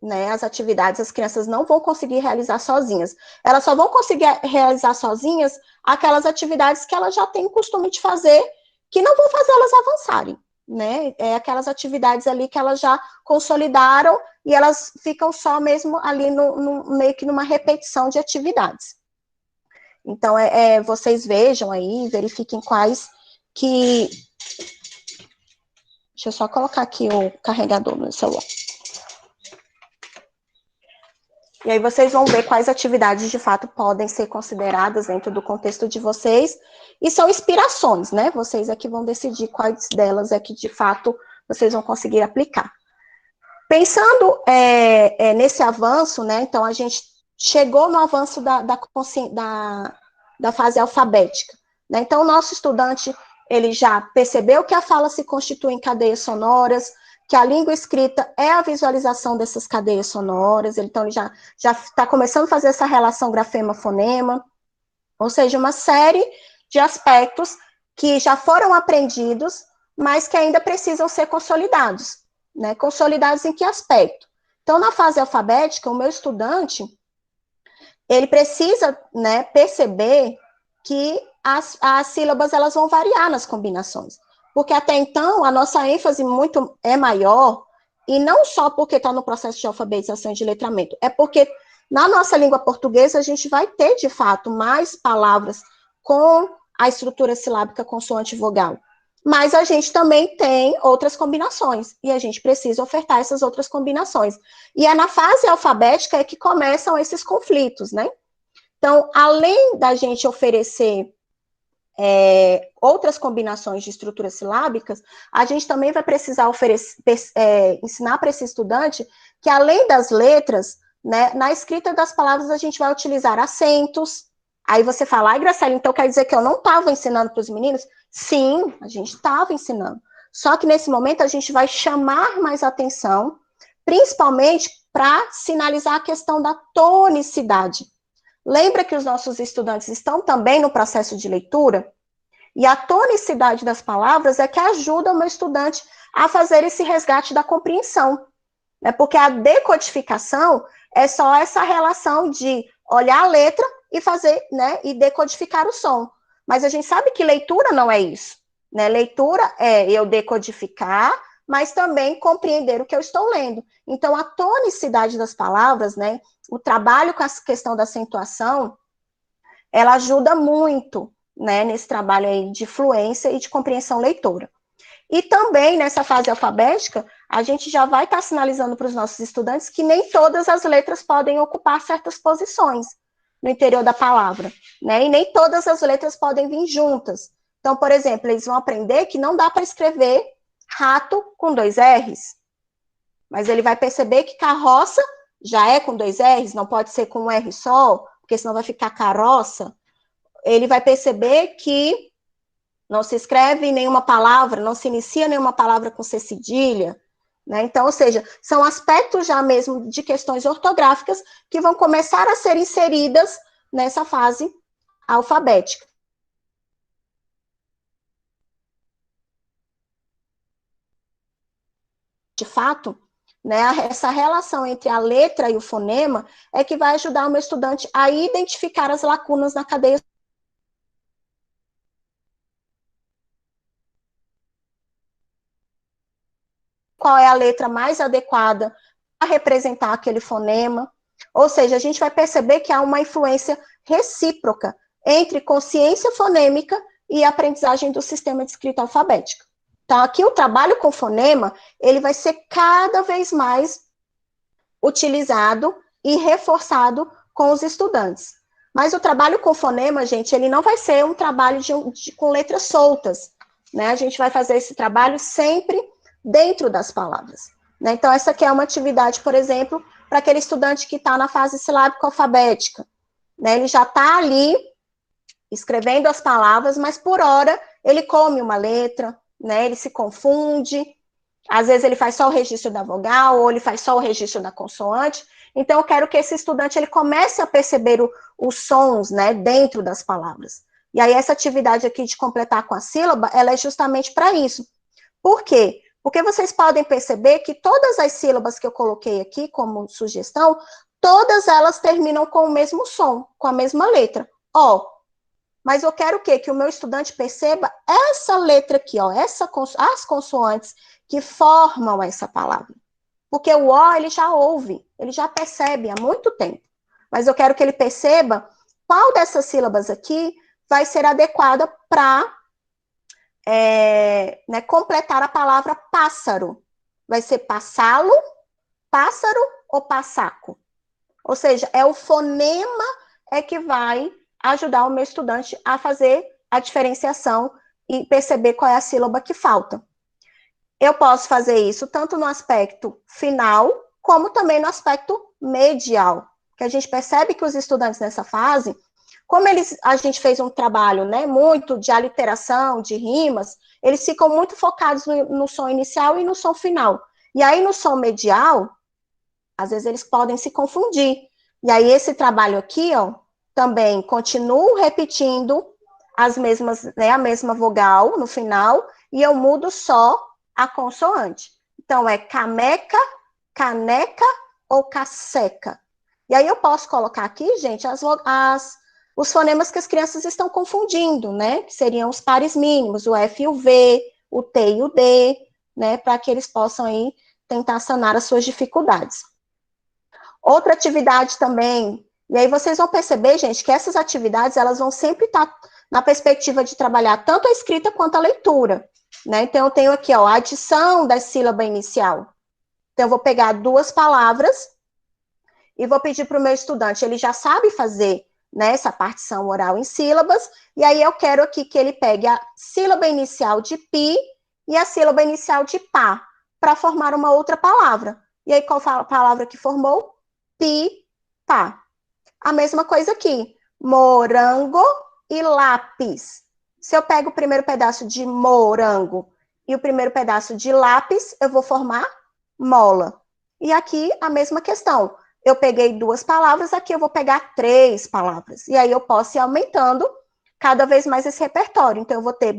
Speaker 1: né, as atividades as crianças não vão conseguir realizar sozinhas, elas só vão conseguir realizar sozinhas aquelas atividades que elas já têm costume de fazer, que não vão fazer elas avançarem. Né, aquelas atividades ali que elas já consolidaram e elas ficam só mesmo ali meio que numa repetição de atividades. Então, vocês vejam aí, verifiquem quais que... Deixa eu só colocar aqui o carregador no celular. E aí vocês vão ver quais atividades de fato podem ser consideradas dentro do contexto de vocês, e são inspirações, né? Vocês é que vão decidir quais delas é que de fato vocês vão conseguir aplicar. Pensando nesse avanço, né? Então a gente chegou no avanço da fase alfabética, né? Então o nosso estudante, ele já percebeu que a fala se constitui em cadeias sonoras, que a língua escrita é a visualização dessas cadeias sonoras, então ele já está começando a fazer essa relação grafema-fonema, ou seja, uma série de aspectos que já foram aprendidos, mas que ainda precisam ser consolidados, né? Consolidados em que aspecto? Então, na fase alfabética, o meu estudante, ele precisa, né, perceber que as sílabas elas vão variar nas combinações. Porque até então, a nossa ênfase é maior, e não só porque está no processo de alfabetização e de letramento, é porque Na nossa língua portuguesa, a gente vai ter, de fato, mais palavras com a estrutura silábica consoante-vogal. Mas a gente também tem outras combinações, e a gente precisa ofertar essas outras combinações. E é na fase alfabética é que começam esses conflitos, né? Então, além da gente oferecer outras combinações de estruturas silábicas, a gente também vai precisar ensinar para esse estudante que, além das letras, né, na escrita das palavras, a gente vai utilizar acentos. Aí você fala, ai, Graciela, então quer dizer que eu não estava ensinando para os meninos? Sim, a gente estava ensinando. Só que nesse momento a gente vai chamar mais atenção, principalmente para sinalizar a questão da tonicidade. Lembra que os nossos estudantes estão também no processo de leitura? E a tonicidade das palavras é que ajuda o meu estudante a fazer esse resgate da compreensão. Né? Porque a decodificação é só essa relação de olhar a letra e fazer, né, e decodificar o som. Mas a gente sabe que leitura não é isso. Né? Leitura é eu decodificar, mas também compreender o que eu estou lendo. Então, a tonicidade das palavras, né, o trabalho com a questão da acentuação, ela ajuda muito, né, nesse trabalho aí de fluência e de compreensão leitora. E também, nessa fase alfabética, a gente já vai estar sinalizando para os nossos estudantes que nem todas as letras podem ocupar certas posições no interior da palavra, né? E nem todas as letras podem vir juntas. Então, por exemplo, eles vão aprender que não dá para escrever rato com 2 R's, mas ele vai perceber que carroça já é com 2 R's, não pode ser com um R só, porque senão vai ficar caroça. Ele vai perceber que não se escreve nenhuma palavra, não se inicia nenhuma palavra com C cedilha, né? Então, ou seja, são aspectos já mesmo de questões ortográficas que vão começar a ser inseridas nessa fase alfabética. De fato, né, essa relação entre a letra e o fonema é que vai ajudar o meu estudante a identificar as lacunas na cadeia. Qual é a letra mais adequada para representar aquele fonema. Ou seja, a gente vai perceber que há uma influência recíproca entre consciência fonêmica e aprendizagem do sistema de escrita alfabética. Então, aqui o trabalho com fonema, ele vai ser cada vez mais utilizado e reforçado com os estudantes. Mas o trabalho com fonema, gente, ele não vai ser um trabalho com letras soltas, né? A gente vai fazer esse trabalho sempre dentro das palavras. Né? Então, essa aqui é uma atividade, por exemplo, para aquele estudante que está na fase silábico-alfabética. Né? Ele já está ali escrevendo as palavras, mas por hora ele come uma letra, né? Ele se confunde, às vezes ele faz só o registro da vogal, ou ele faz só o registro da consoante. Então, eu quero que esse estudante ele comece a perceber os sons, né, dentro das palavras. E aí, essa atividade aqui de completar com a sílaba, ela é justamente para isso. Por quê? Porque vocês podem perceber que todas as sílabas que eu coloquei aqui como sugestão, todas elas terminam com o mesmo som, com a mesma letra. Ó, mas eu quero o quê? Que o meu estudante perceba essa letra aqui, ó, as consoantes que formam essa palavra. Porque o O, ele já ouve, ele já percebe há muito tempo. Mas eu quero que ele perceba qual dessas sílabas aqui vai ser adequada para né, completar a palavra pássaro. Vai ser passá-lo, pássaro ou passaco? Ou seja, é o fonema que vai ajudar o meu estudante a fazer a diferenciação e perceber qual é a sílaba que falta. Eu posso fazer isso tanto no aspecto final, como também no aspecto medial. Que a gente percebe que os estudantes nessa fase, como a gente fez um trabalho, né, muito de aliteração, de rimas, eles ficam muito focados no som inicial e no som final. E aí, no som medial, às vezes eles podem se confundir. E aí, esse trabalho aqui, ó, também continuo repetindo as mesmas, né, a mesma vogal no final, e eu mudo só a consoante. Então, é cameca, caneca ou caseca. E aí eu posso colocar aqui, gente, os fonemas que as crianças estão confundindo, né? Que seriam os pares mínimos, o F e o V, o T e o D, né? Para que eles possam aí tentar sanar as suas dificuldades. Outra atividade também, e aí vocês vão perceber, gente, que essas atividades, elas vão sempre estar na perspectiva de trabalhar tanto a escrita quanto a leitura, né? Então, eu tenho aqui, ó, a adição da sílaba inicial. Então, eu vou pegar duas palavras e vou pedir para o meu estudante, ele já sabe fazer, né, essa partição oral em sílabas, e aí eu quero aqui que ele pegue a sílaba inicial de pi e a sílaba inicial de pá, para formar uma outra palavra. E aí, qual a palavra que formou? Pi, pá. A mesma coisa aqui, morango e lápis. Se eu pego o primeiro pedaço de morango e o primeiro pedaço de lápis, eu vou formar mola. E aqui a mesma questão. Eu peguei duas palavras, aqui eu vou pegar três palavras. E aí eu posso ir aumentando cada vez mais esse repertório. Então, eu vou ter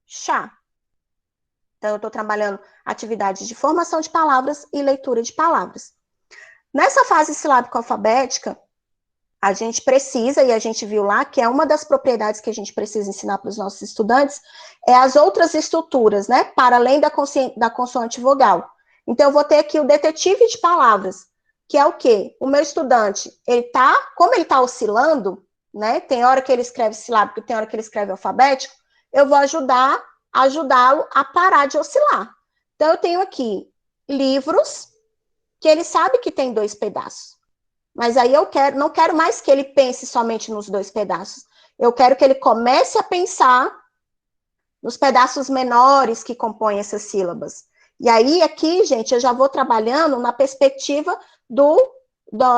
Speaker 1: chá. Então, eu estou trabalhando atividades de formação de palavras e leitura de palavras. Nessa fase silábico-alfabética, a gente precisa, e a gente viu lá, que é uma das propriedades que a gente precisa ensinar para os nossos estudantes, é as outras estruturas, né? Para além da consoante vogal. Então, eu vou ter aqui o detetive de palavras, que é o quê? O meu estudante, como ele está oscilando, né? Tem hora que ele escreve silábico, tem hora que ele escreve alfabético, eu vou ajudá-lo a parar de oscilar. Então, eu tenho aqui livros, que ele sabe que tem dois pedaços. Mas aí eu não quero mais que ele pense somente nos dois pedaços. Eu quero que ele comece a pensar nos pedaços menores que compõem essas sílabas. E aí, aqui, gente, eu já vou trabalhando na perspectiva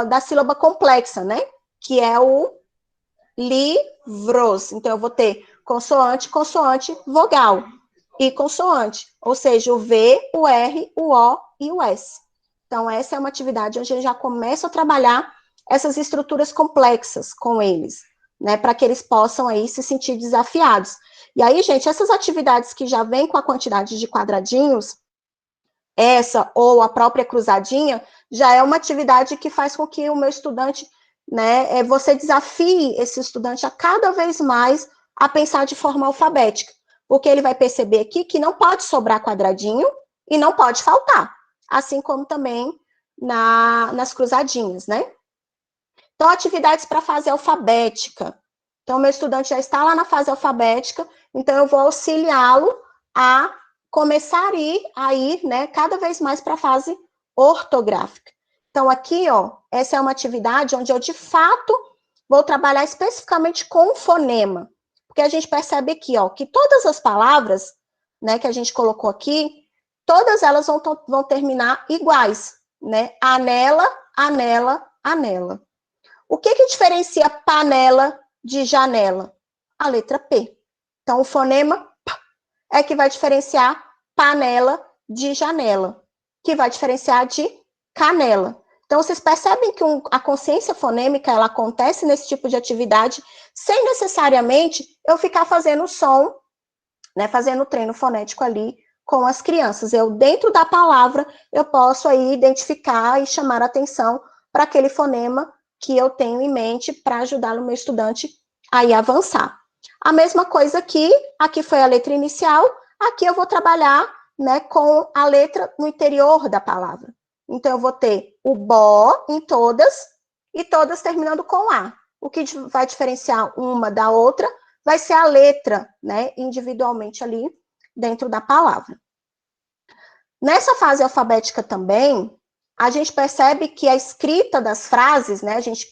Speaker 1: da sílaba complexa, né? Que é o livros. Então, eu vou ter consoante, consoante, vogal e consoante. Ou seja, o V, o R, o O e o S. Então, essa é uma atividade onde eu já começo a trabalhar essas estruturas complexas com eles, né, para que eles possam aí se sentir desafiados. E aí, gente, essas atividades que já vêm com a quantidade de quadradinhos, essa ou a própria cruzadinha, já é uma atividade que faz com que o meu estudante, né, você desafie esse estudante a cada vez mais a pensar de forma alfabética, porque ele vai perceber aqui que não pode sobrar quadradinho e não pode faltar, assim como também nas cruzadinhas, né? Então, atividades para a fase alfabética. Então, meu estudante já está lá na fase alfabética, então eu vou auxiliá-lo a começar a ir, né, cada vez mais para a fase ortográfica. Então, aqui, ó, essa é uma atividade onde eu, de fato, vou trabalhar especificamente com o fonema, porque a gente percebe aqui, ó, que todas as palavras, né, que a gente colocou aqui, todas elas vão terminar iguais, né? Anela, anela, anela. O que diferencia panela de janela? A letra P. Então, o fonema P é que vai diferenciar panela de janela, que vai diferenciar de canela. Então, vocês percebem que a consciência fonêmica, ela acontece nesse tipo de atividade, sem necessariamente eu ficar fazendo som, né, fazendo treino fonético ali com as crianças. Eu, dentro da palavra, eu posso aí identificar e chamar a atenção para aquele fonema que eu tenho em mente para ajudar o meu estudante a ir avançar. A mesma coisa aqui foi a letra inicial, aqui eu vou trabalhar, né, com a letra no interior da palavra. Então, eu vou ter o bó em todas, e todas terminando com A. O que vai diferenciar uma da outra vai ser a letra, né, individualmente ali dentro da palavra. Nessa fase alfabética também, a gente percebe que a escrita das frases, né, a gente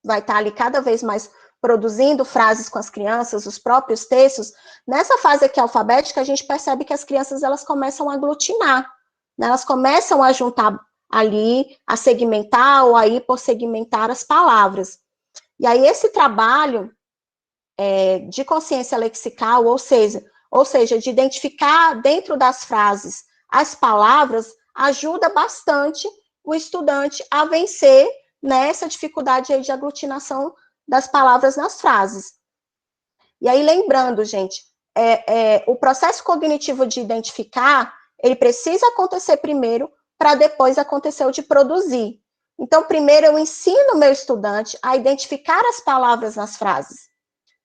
Speaker 1: vai estar ali cada vez mais produzindo frases com as crianças, os próprios textos. Nessa fase aqui alfabética, a gente percebe que as crianças, elas começam a aglutinar, né, elas começam a juntar ali, a segmentar ou a ir por segmentar as palavras. E aí, esse trabalho de consciência lexical, ou seja, de identificar dentro das frases as palavras, ajuda bastante o estudante a vencer nessa dificuldade aí de aglutinação das palavras nas frases. E aí, lembrando, gente, o processo cognitivo de identificar, ele precisa acontecer primeiro para depois acontecer o de produzir. Então, primeiro eu ensino o meu estudante a identificar as palavras nas frases,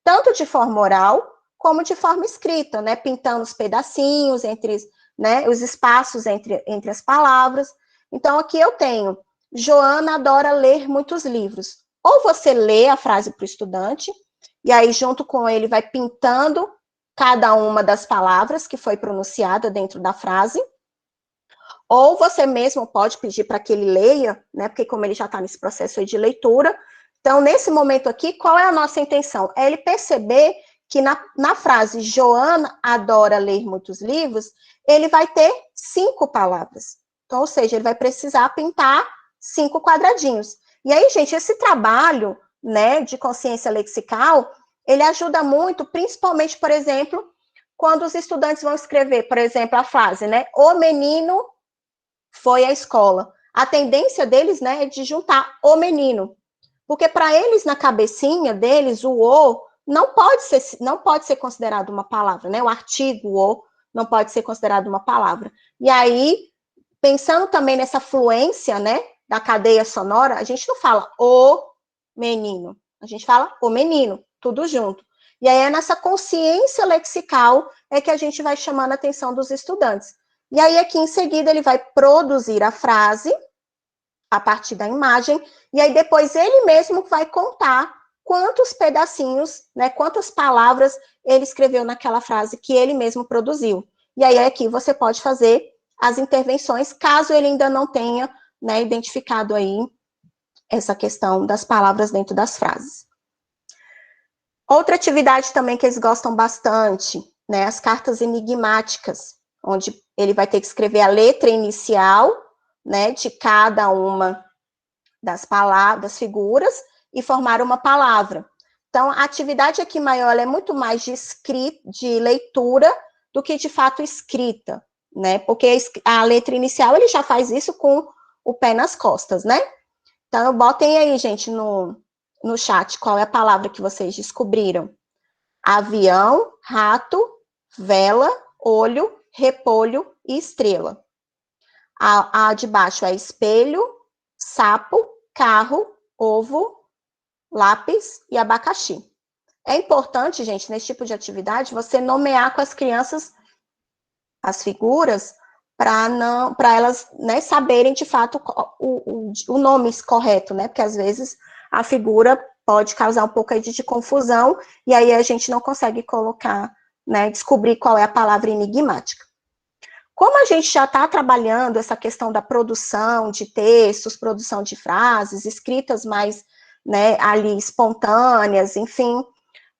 Speaker 1: tanto de forma oral, como de forma escrita, né, pintando os pedacinhos, né, os espaços entre as palavras. Então, aqui eu tenho, Joana adora ler muitos livros. Ou você lê a frase para o estudante, e aí junto com ele vai pintando cada uma das palavras que foi pronunciada dentro da frase, ou você mesmo pode pedir para que ele leia, né, porque como ele já está nesse processo aí de leitura, então, nesse momento aqui, qual é a nossa intenção? É ele perceber que na frase Joana adora ler muitos livros, ele vai ter 5 palavras. Então, ou seja, ele vai precisar pintar 5 quadradinhos. E aí, gente, esse trabalho, né, de consciência lexical, ele ajuda muito, principalmente, por exemplo, quando os estudantes vão escrever, por exemplo, a frase, né, o menino foi à escola. A tendência deles, né, é de juntar o menino. Porque para eles, na cabecinha deles, o não pode ser considerado uma palavra, né? O artigo o não pode ser considerado uma palavra. E aí, pensando também nessa fluência, né, da cadeia sonora, a gente não fala o menino, a gente fala o menino, tudo junto. E aí, é nessa consciência lexical é que a gente vai chamando a atenção dos estudantes. E aí, aqui em seguida, ele vai produzir a frase a partir da imagem, e aí depois ele mesmo vai contar quantos pedacinhos, né, quantas palavras ele escreveu naquela frase que ele mesmo produziu. E aí aqui você pode fazer as intervenções, caso ele ainda não tenha, né, identificado aí essa questão das palavras dentro das frases. Outra atividade também que eles gostam bastante, né, as cartas enigmáticas, onde ele vai ter que escrever a letra inicial, né, de cada uma das palavras, das figuras, e formar uma palavra. Então, a atividade aqui maior é muito mais de leitura do que de fato escrita, né? Porque a letra inicial ele já faz isso com o pé nas costas, né? Então, botem aí, gente, no chat qual é a palavra que vocês descobriram. Avião, rato, vela, olho, repolho e estrela. A de baixo é espelho, sapo, carro, ovo, lápis e abacaxi. É importante, gente, nesse tipo de atividade, você nomear com as crianças as figuras para elas, né, saberem de fato o nome correto, né? Porque às vezes a figura pode causar um pouco aí de confusão e aí a gente não consegue colocar, né, descobrir qual é a palavra enigmática. Como a gente já está trabalhando essa questão da produção de textos, produção de frases, escritas mais, né, ali espontâneas, enfim,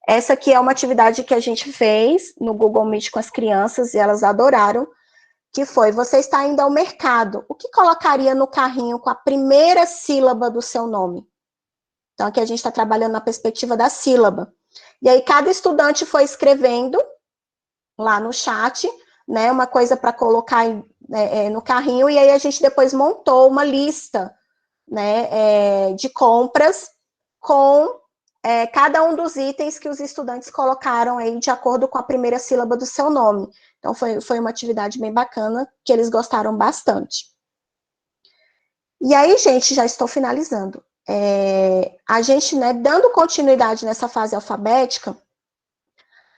Speaker 1: essa aqui é uma atividade que a gente fez no Google Meet com as crianças e elas adoraram, que foi, você está indo ao mercado, o que colocaria no carrinho com a primeira sílaba do seu nome? Então, aqui a gente está trabalhando na perspectiva da sílaba. E aí, cada estudante foi escrevendo lá no chat, né, uma coisa para colocar no carrinho, e aí a gente depois montou uma lista, né, de compras com cada um dos itens que os estudantes colocaram aí de acordo com a primeira sílaba do seu nome. Então, foi uma atividade bem bacana, que eles gostaram bastante. E aí, gente, já estou finalizando. A gente, né, dando continuidade nessa fase alfabética,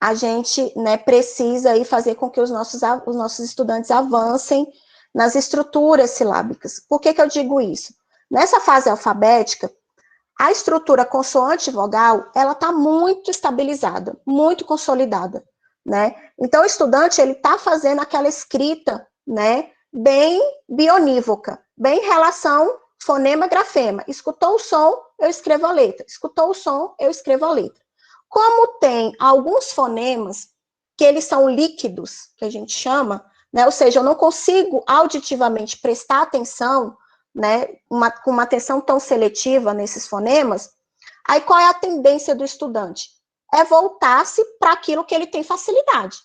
Speaker 1: a gente, né, precisa aí fazer com que os nossos estudantes avancem nas estruturas silábicas. Por que eu digo isso? Nessa fase alfabética, a estrutura consoante-vogal, ela está muito estabilizada, muito consolidada, né? Então, o estudante, ele está fazendo aquela escrita, né, bem bionívoca, bem relação fonema-grafema. Escutou o som, eu escrevo a letra. Escutou o som, eu escrevo a letra. Como tem alguns fonemas que eles são líquidos, que a gente chama, né? Ou seja, eu não consigo auditivamente prestar atenção, né, com uma atenção tão seletiva nesses fonemas, aí qual é a tendência do estudante? É voltar-se para aquilo que ele tem facilidade.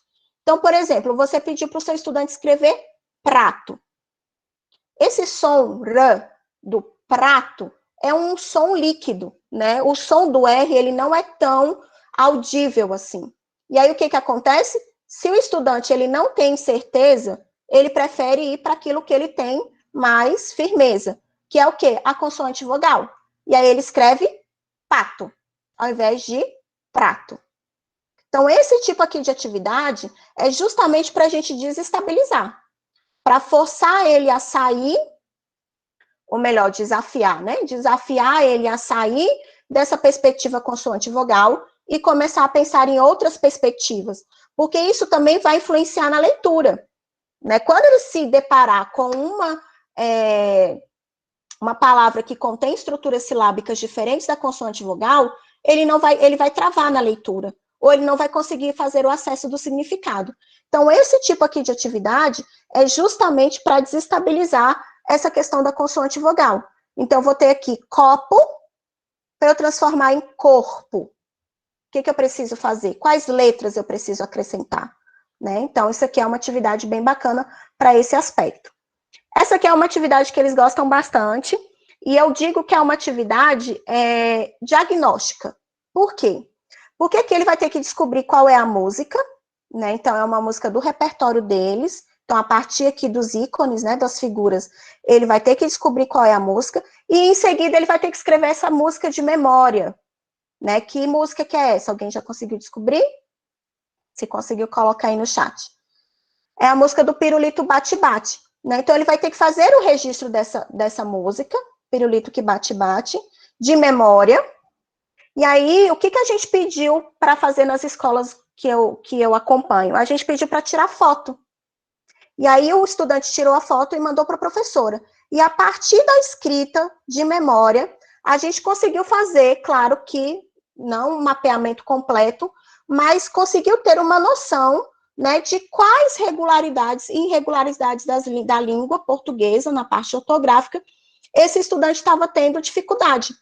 Speaker 1: Então, por exemplo, você pediu para o seu estudante escrever prato. Esse som r do prato é um som líquido, né? O som do R, ele não é tão audível assim. E aí, o que acontece? Se o estudante ele não tem certeza, ele prefere ir para aquilo que ele tem mais firmeza, que é o quê? A consoante vogal. E aí ele escreve pato, ao invés de prato. Então, esse tipo aqui de atividade é justamente para a gente desestabilizar, para forçar ele a sair ou melhor, desafiar, né? Desafiar ele a sair dessa perspectiva consoante-vogal e começar a pensar em outras perspectivas, porque isso também vai influenciar na leitura, né? Quando ele se deparar com uma palavra que contém estruturas silábicas diferentes da consoante-vogal, ele vai travar na leitura, ou ele não vai conseguir fazer o acesso do significado. Então, esse tipo aqui de atividade é justamente para desestabilizar essa questão da consoante-vogal. Então, eu vou ter aqui copo, para eu transformar em corpo. O que eu preciso fazer? Quais letras eu preciso acrescentar? Né? Então, isso aqui é uma atividade bem bacana para esse aspecto. Essa aqui é uma atividade que eles gostam bastante, e eu digo que é uma atividade diagnóstica. Por quê? Porque aqui ele vai ter que descobrir qual é a música, né? Então, é uma música do repertório deles. Então, a partir aqui dos ícones, né, das figuras, ele vai ter que descobrir qual é a música, e em seguida ele vai ter que escrever essa música de memória, né? Que música que é essa? Alguém já conseguiu descobrir? Se conseguiu, coloca aí no chat. É a música do Pirulito Bate-Bate, né? Então, ele vai ter que fazer o registro dessa música, Pirulito que Bate-Bate, de memória. E aí, o que a gente pediu para fazer nas escolas que eu acompanho? A gente pediu para tirar foto. E aí, o estudante tirou a foto e mandou para a professora. E a partir da escrita de memória, a gente conseguiu fazer, claro que não um mapeamento completo, mas conseguiu ter uma noção, né, de quais regularidades e irregularidades da língua portuguesa, na parte ortográfica, esse estudante estava tendo dificuldade.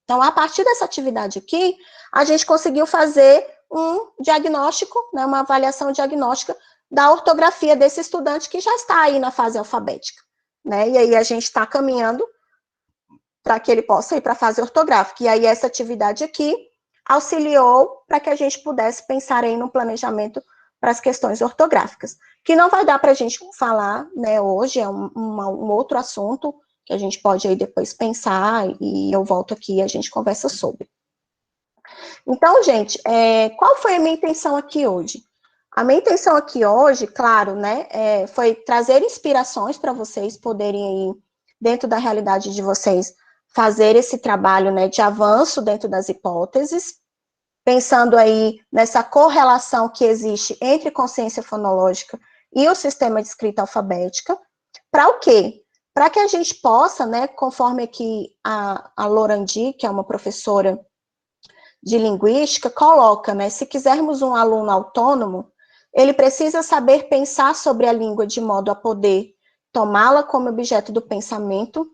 Speaker 1: Então, a partir dessa atividade aqui, a gente conseguiu fazer um diagnóstico, né, uma avaliação diagnóstica da ortografia desse estudante que já está aí na fase alfabética, né? E aí a gente está caminhando para que ele possa ir para a fase ortográfica. E aí essa atividade aqui auxiliou para que a gente pudesse pensar aí no planejamento para as questões ortográficas, que não vai dar para a gente falar, né, hoje, é um outro assunto que a gente pode aí depois pensar, e eu volto aqui e a gente conversa sobre. Então, gente, qual foi a minha intenção aqui hoje? A minha intenção aqui hoje, claro, né, foi trazer inspirações para vocês poderem aí, dentro da realidade de vocês, fazer esse trabalho, né, de avanço dentro das hipóteses, pensando aí nessa correlação que existe entre consciência fonológica e o sistema de escrita alfabética. Para o quê? Para que a gente possa, né, conforme aqui a Lorandi, que é uma professora de linguística, coloca, né, se quisermos um aluno autônomo, ele precisa saber pensar sobre a língua de modo a poder tomá-la como objeto do pensamento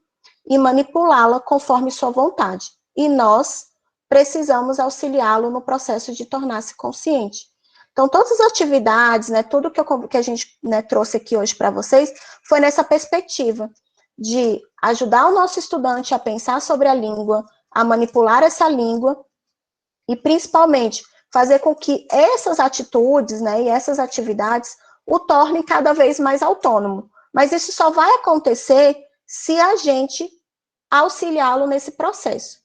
Speaker 1: e manipulá-la conforme sua vontade. E nós precisamos auxiliá-lo no processo de tornar-se consciente. Então, todas as atividades, né, tudo que a gente, né, trouxe aqui hoje para vocês, foi nessa perspectiva de ajudar o nosso estudante a pensar sobre a língua, a manipular essa língua, e principalmente fazer com que essas atitudes, né, e essas atividades o tornem cada vez mais autônomo. Mas isso só vai acontecer se a gente auxiliá-lo nesse processo.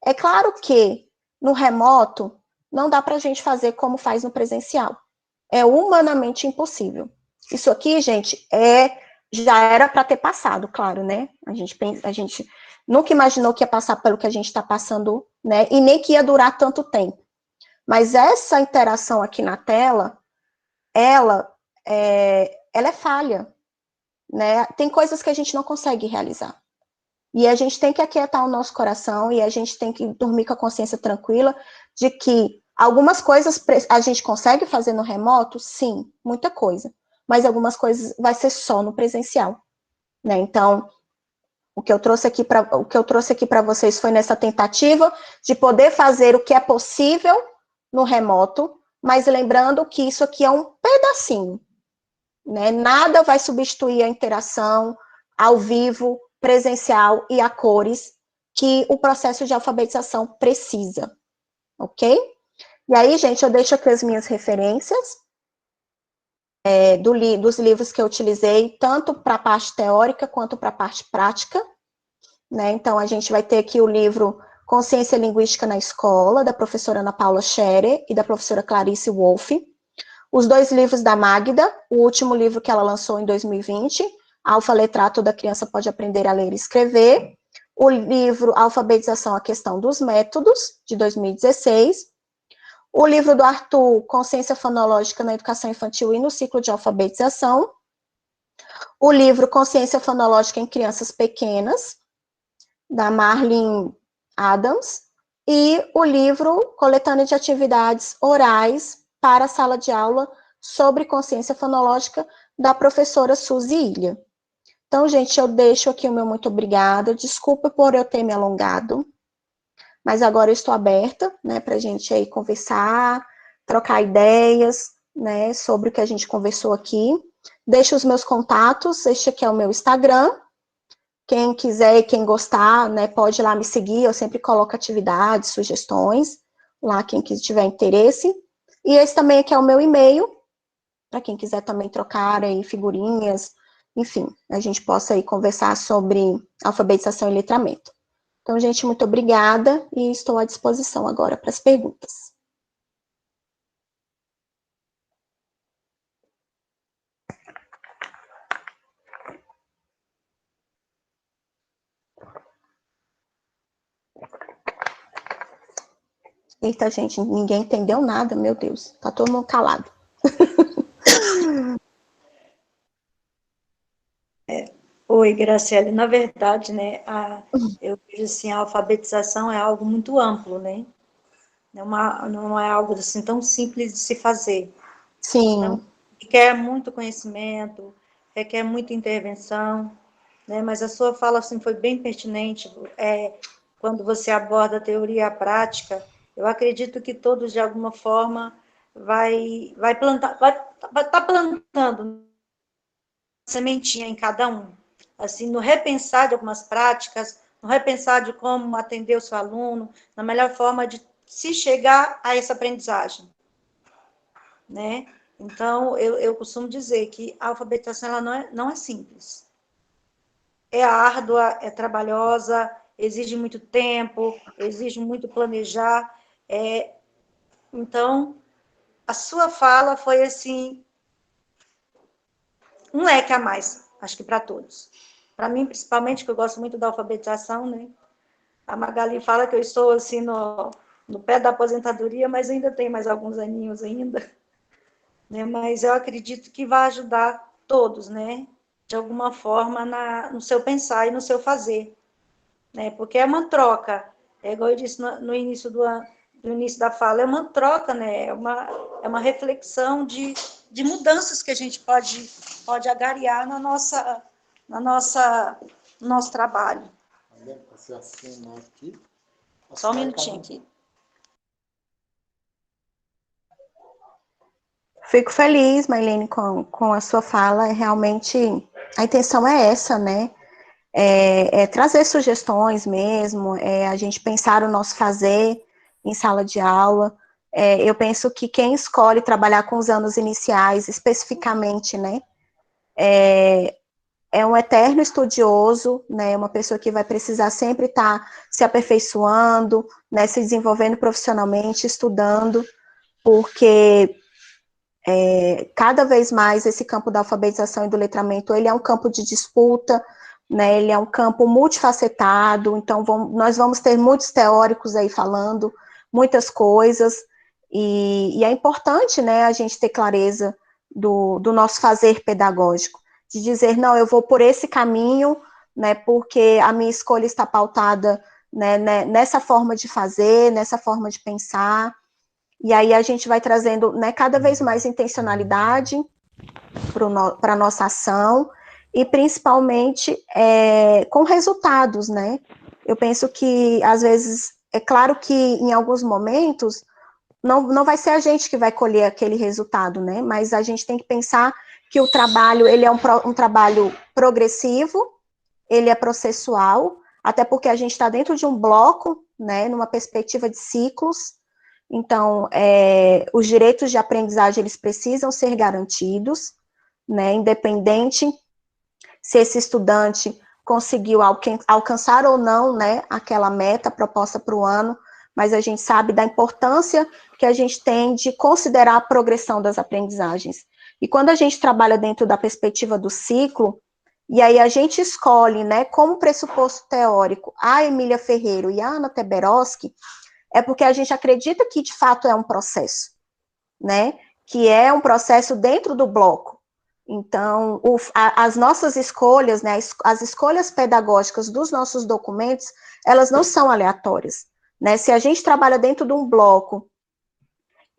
Speaker 1: É claro que no remoto não dá para a gente fazer como faz no presencial. É humanamente impossível. Isso aqui, gente, já era para ter passado, claro, né? A gente nunca imaginou que ia passar pelo que a gente está passando, né? E nem que ia durar tanto tempo. Mas essa interação aqui na tela, ela é falha, né? Tem coisas que a gente não consegue realizar. E a gente tem que aquietar o nosso coração e a gente tem que dormir com a consciência tranquila de que algumas coisas a gente consegue fazer no remoto, sim, muita coisa. Mas algumas coisas vai ser só no presencial, né? Então, o que eu trouxe aqui para vocês foi nessa tentativa de poder fazer o que é possível no remoto, mas lembrando que isso aqui é um pedacinho, né? Nada vai substituir a interação ao vivo, presencial e a cores que o processo de alfabetização precisa, ok? E aí, gente, eu deixo aqui as minhas referências dos livros que eu utilizei, tanto para a parte teórica quanto para a parte prática, né? Então, a gente vai ter aqui o livro Consciência Linguística na Escola, da professora Ana Paula Scherer e da professora Clarice Wolff. Os 2 livros da Magda, o último livro que ela lançou em 2020, Alfa-Letra, Toda Criança Pode Aprender a Ler e Escrever, o livro Alfabetização, a Questão dos Métodos, de 2016, o livro do Arthur, Consciência Fonológica na Educação Infantil e no Ciclo de Alfabetização, o livro Consciência Fonológica em Crianças Pequenas, da Marlene Adams, e o livro Coletânea de Atividades Orais para a Sala de Aula sobre Consciência Fonológica, da professora Suzy Ilha. Então, gente, eu deixo aqui o meu muito obrigada, desculpa por eu ter me alongado, mas agora eu estou aberta, né, para a gente aí conversar, trocar ideias, né, sobre o que a gente conversou aqui. Deixo os meus contatos, este aqui é o meu Instagram, quem quiser e quem gostar, né, pode ir lá me seguir, eu sempre coloco atividades, sugestões, lá quem tiver interesse. E esse também aqui é o meu e-mail, para quem quiser também trocar aí figurinhas, enfim, a gente possa aí conversar sobre alfabetização e letramento. Então, gente, muito obrigada e estou à disposição agora para as perguntas. Eita, gente, ninguém entendeu nada, meu Deus. Tá todo mundo calado.
Speaker 2: Oi, Graciele. Na verdade, né, eu vejo assim, a alfabetização é algo muito amplo, né? Não é algo assim tão simples de se fazer.
Speaker 1: Sim.
Speaker 2: Então, requer muito conhecimento, requer muita intervenção, né? Mas a sua fala assim foi bem pertinente. Quando você aborda a teoria e a prática, eu acredito que todos de alguma forma vai estar plantando sementinha em cada um, assim, no repensar de algumas práticas, no repensar de como atender o seu aluno, na melhor forma de se chegar a essa aprendizagem, né? Então, eu costumo dizer que a alfabetização ela não é simples. É árdua, é trabalhosa, exige muito tempo, exige muito planejar. Então, a sua fala foi, assim, um leque a mais, acho que para todos. Para mim, principalmente, que eu gosto muito da alfabetização, né? A Magali fala que eu estou, assim, no pé da aposentadoria, mas ainda tem mais alguns aninhos ainda. Né? Mas eu acredito que vai ajudar todos, né? De alguma forma, no seu pensar e no seu fazer. Né? Porque é uma troca. É igual eu disse no início do início da fala, é uma troca, né? É uma reflexão de mudanças que a gente pode agariar no nosso trabalho.
Speaker 4: Você assina aqui.
Speaker 2: Só um minutinho aqui.
Speaker 1: Fico feliz, Mailene, com a sua fala. Realmente, a intenção é essa, né? É trazer sugestões mesmo, a gente pensar o nosso fazer em sala de aula. Eu penso que quem escolhe trabalhar com os anos iniciais, especificamente, né, é um eterno estudioso, né, uma pessoa que vai precisar sempre estar se aperfeiçoando, né, se desenvolvendo profissionalmente, estudando, porque cada vez mais esse campo da alfabetização e do letramento, ele é um campo de disputa, né, ele é um campo multifacetado, então nós vamos ter muitos teóricos aí falando muitas coisas, e é importante, né, a gente ter clareza do nosso fazer pedagógico, de dizer, não, eu vou por esse caminho, né, porque a minha escolha está pautada, né, nessa forma de fazer, nessa forma de pensar, e aí a gente vai trazendo, né, cada vez mais intencionalidade para a nossa ação, e principalmente com resultados, né? Eu penso que, às vezes, é claro que em alguns momentos, não vai ser a gente que vai colher aquele resultado, né? Mas a gente tem que pensar que o trabalho, ele é um trabalho progressivo, ele é processual, até porque a gente está dentro de um bloco, né, numa perspectiva de ciclos. Então, os direitos de aprendizagem, eles precisam ser garantidos, né, independente se esse estudante conseguiu alcançar ou não, né, aquela meta proposta para o ano, mas a gente sabe da importância que a gente tem de considerar a progressão das aprendizagens. E quando a gente trabalha dentro da perspectiva do ciclo, e aí a gente escolhe, né, como pressuposto teórico a Emília Ferreiro e a Ana Teberoski, é porque a gente acredita que de fato é um processo, né, que é um processo dentro do bloco. Então, as nossas escolhas, né, as escolhas pedagógicas dos nossos documentos, elas não são aleatórias, né? Se a gente trabalha dentro de um bloco,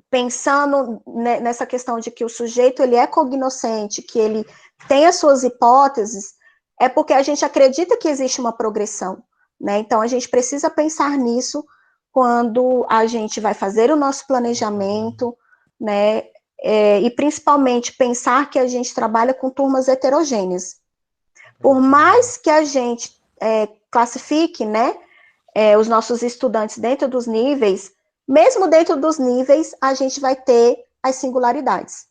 Speaker 1: pensando nessa questão de que o sujeito ele é cognoscente, que ele tem as suas hipóteses, é porque a gente acredita que existe uma progressão, né? Então, a gente precisa pensar nisso quando a gente vai fazer o nosso planejamento, né? E principalmente pensar que a gente trabalha com turmas heterogêneas. Por mais que a gente classifique, né, os nossos estudantes dentro dos níveis, mesmo dentro dos níveis, a gente vai ter as singularidades,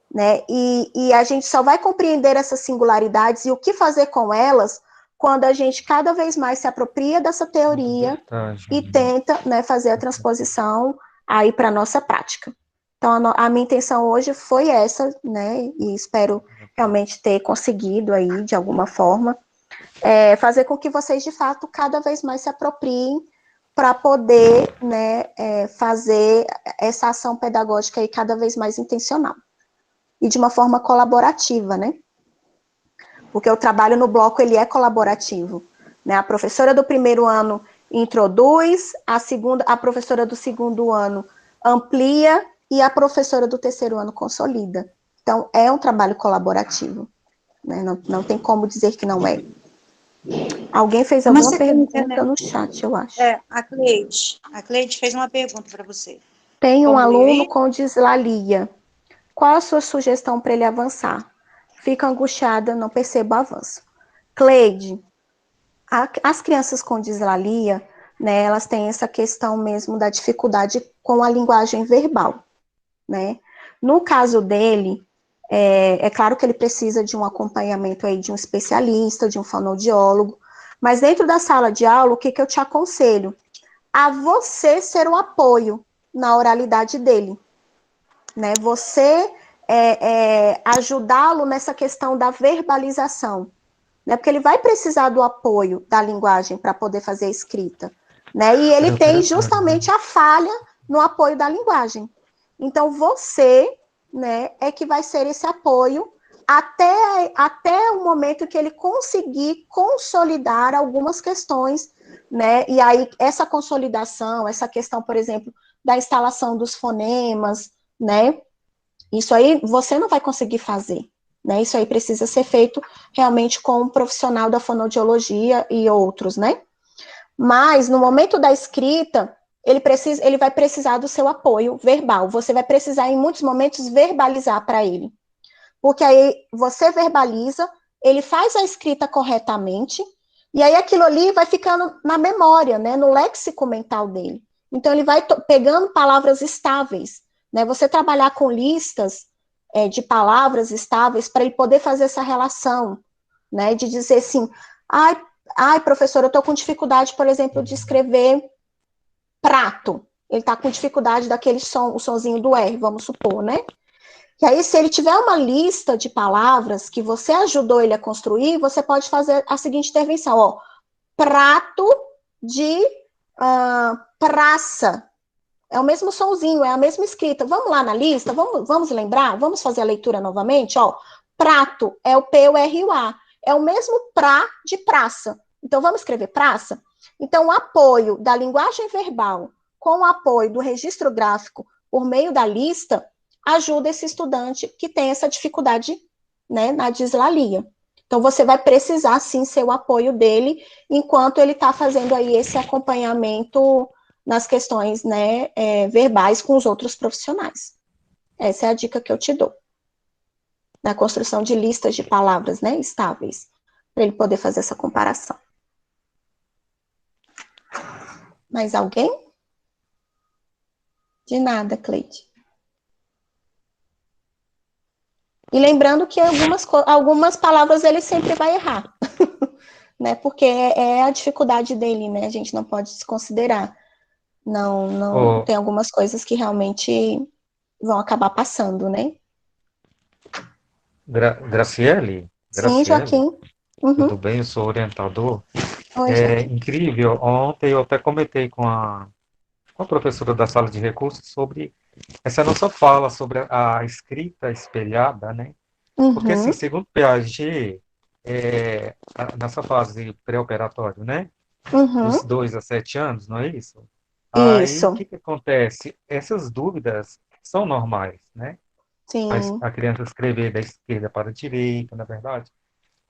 Speaker 1: né? E a gente só vai compreender essas singularidades e o que fazer com elas quando a gente cada vez mais se apropria dessa teoria e tenta, né, fazer a transposição aí para a nossa prática. Então, a minha intenção hoje foi essa, né, e espero realmente ter conseguido aí, de alguma forma, fazer com que vocês, de fato, cada vez mais se apropriem para poder, né, fazer essa ação pedagógica aí cada vez mais intencional. E de uma forma colaborativa, né? Porque o trabalho no bloco, ele é colaborativo, né? A professora do primeiro ano introduz, a professora do segundo ano amplia e a professora do terceiro ano consolida. Então, é um trabalho colaborativo, né? Não tem como dizer que não é. Alguém fez alguma pergunta no chat, eu acho.
Speaker 2: A Cleide fez uma pergunta para você.
Speaker 1: Tem um aluno com dislalia. Qual a sua sugestão para ele avançar? Fico angustiada, não percebo o avanço. Cleide, as crianças com dislalia, né, elas têm essa questão mesmo da dificuldade com a linguagem verbal, né? No caso dele, é claro que ele precisa de um acompanhamento aí de um especialista, de um fonoaudiólogo, mas dentro da sala de aula, o que eu te aconselho? A você ser o apoio na oralidade dele, né? Você ajudá-lo nessa questão da verbalização, né? Porque ele vai precisar do apoio da linguagem para poder fazer a escrita, né? E ele tem justamente a falha no apoio da linguagem. Então, você, né, é que vai ser esse apoio até o momento que ele conseguir consolidar algumas questões, né? E aí, essa consolidação, essa questão, por exemplo, da instalação dos fonemas, né? Isso aí você não vai conseguir fazer, né? Isso aí precisa ser feito realmente com um profissional da fonoaudiologia e outros, né? Mas no momento da escrita, ele vai precisar do seu apoio verbal. Você vai precisar, em muitos momentos, verbalizar para ele. Porque aí você verbaliza, ele faz a escrita corretamente, e aí aquilo ali vai ficando na memória, né? No léxico mental dele. Então, ele vai pegando palavras estáveis, né? Você trabalhar com listas de palavras estáveis para ele poder fazer essa relação, né? De dizer assim, ai, professor, eu estou com dificuldade, por exemplo, de escrever prato. Ele está com dificuldade daquele som, o sonzinho do R, vamos supor, né? E aí, se ele tiver uma lista de palavras que você ajudou ele a construir, você pode fazer a seguinte intervenção, ó, prato de praça. É o mesmo sonzinho, é a mesma escrita. Vamos lá na lista, vamos lembrar, vamos fazer a leitura novamente, ó. Prato é o P-U-R-U-A, é o mesmo pra de praça. Então, vamos escrever praça? Então, o apoio da linguagem verbal com o apoio do registro gráfico por meio da lista ajuda esse estudante que tem essa dificuldade, né, na dislalia. Então, você vai precisar, sim, ser o apoio dele enquanto ele está fazendo aí esse acompanhamento nas questões, né, verbais com os outros profissionais. Essa é a dica que eu te dou. Na construção de listas de palavras, né, estáveis, para ele poder fazer essa comparação. Mais alguém? De nada, Cleide. E lembrando que algumas palavras ele sempre vai errar, né? Porque é a dificuldade dele, né? A gente não pode desconsiderar. Não tem algumas coisas que realmente vão acabar passando, né?
Speaker 5: Graciele,
Speaker 1: Sim,
Speaker 5: Graciele,
Speaker 1: Joaquim. Uhum.
Speaker 5: tudo bem? Eu sou orientador.
Speaker 1: Oi,
Speaker 5: É
Speaker 1: Joaquim.
Speaker 5: incrível, ontem eu até comentei com a professora da sala de recursos sobre essa nossa fala sobre a escrita espelhada, né? Porque, assim,
Speaker 1: Uhum.
Speaker 5: segundo Piaget, nessa fase pré-operatório, né? Dos
Speaker 1: Uhum.
Speaker 5: 2 a 7 anos, não é isso? Aí, o
Speaker 1: Isso.
Speaker 5: que que acontece? Essas dúvidas são normais, né?
Speaker 1: Sim.
Speaker 5: A criança escrever da esquerda para a direita, na verdade.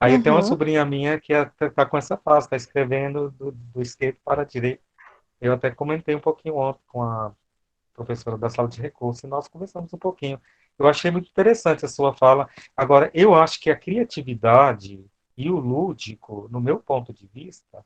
Speaker 5: Aí tem uma
Speaker 1: Uhum.
Speaker 5: sobrinha minha que está com essa fase, está escrevendo do esquerdo para a direita. Eu até comentei um pouquinho ontem com a professora da sala de recursos, e nós conversamos um pouquinho. Eu achei muito interessante a sua fala. Agora, eu acho que a criatividade e o lúdico, no meu ponto de vista,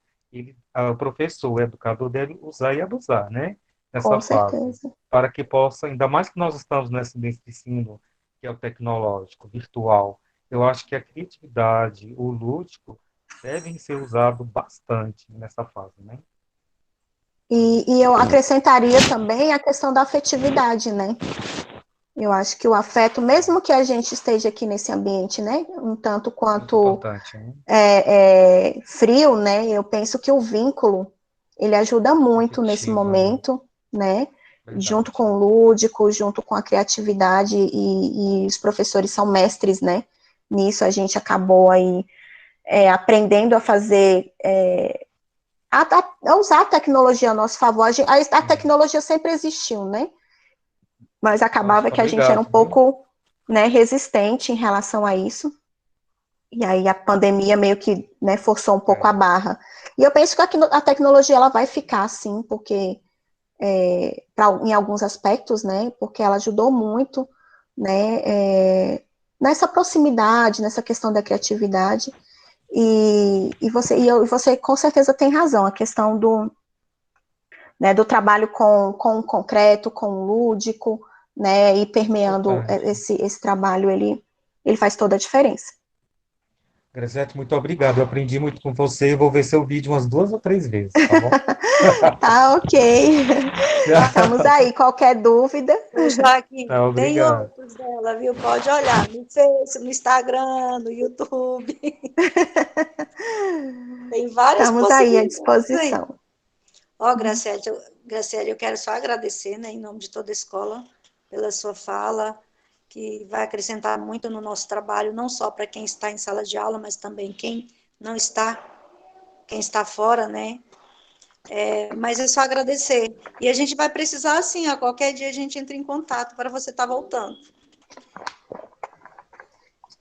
Speaker 5: o professor, o educador deve usar e abusar, né? Nessa
Speaker 1: Com
Speaker 5: fase,
Speaker 1: certeza.
Speaker 5: para que possa, ainda mais que nós estamos nesse ensino que é o tecnológico, virtual, eu acho que a criatividade, o lúdico, devem ser usados bastante nessa fase, né?
Speaker 1: E eu acrescentaria também a questão da afetividade, né? Eu acho que o afeto, mesmo que a gente esteja aqui nesse ambiente, né, um tanto
Speaker 5: Muito
Speaker 1: quanto
Speaker 5: importante, né?
Speaker 1: frio, né, eu penso que o vínculo, ele ajuda muito nesse
Speaker 5: Afetiva, né?
Speaker 1: momento, né, junto
Speaker 5: Verdade.
Speaker 1: com o lúdico, junto com a criatividade, e os professores são mestres, né, nisso a gente acabou aí aprendendo a fazer, a usar a tecnologia a nosso favor. A
Speaker 5: Sim.
Speaker 1: tecnologia sempre existiu, né, mas acabava
Speaker 5: Lógico,
Speaker 1: que a gente era um
Speaker 5: obrigado, viu?
Speaker 1: pouco, né, resistente em relação a isso. E aí a pandemia meio que, né, forçou um pouco a
Speaker 5: É,
Speaker 1: barra. E eu penso que a tecnologia ela vai ficar sim, porque em alguns aspectos, né, porque ela ajudou muito, né, nessa proximidade, nessa questão da criatividade. E você com certeza tem razão, a questão do trabalho com o concreto, com o lúdico, né, e permeando
Speaker 5: importante.
Speaker 1: esse trabalho, ele faz toda a diferença.
Speaker 5: Grazete, muito obrigado. Eu aprendi muito com você e vou ver seu vídeo umas 2 ou 3 vezes, tá bom?
Speaker 1: Tá, ok. Estamos aí. Qualquer dúvida,
Speaker 2: O Joaquim,
Speaker 5: Tá,
Speaker 2: tem
Speaker 5: obrigado.
Speaker 2: outros dela, viu? Pode olhar no Face, no Instagram, no YouTube. Tem várias
Speaker 1: estamos aí à
Speaker 2: possibilidades aí.
Speaker 1: disposição.
Speaker 2: Ó, Graciela, eu quero só agradecer, né, em nome de toda a escola, pela sua fala, que vai acrescentar muito no nosso trabalho, não só para quem está em sala de aula, mas também quem não está, quem está fora, né? Mas é só agradecer. E a gente vai precisar, assim, a qualquer dia a gente entra em contato para você estar voltando.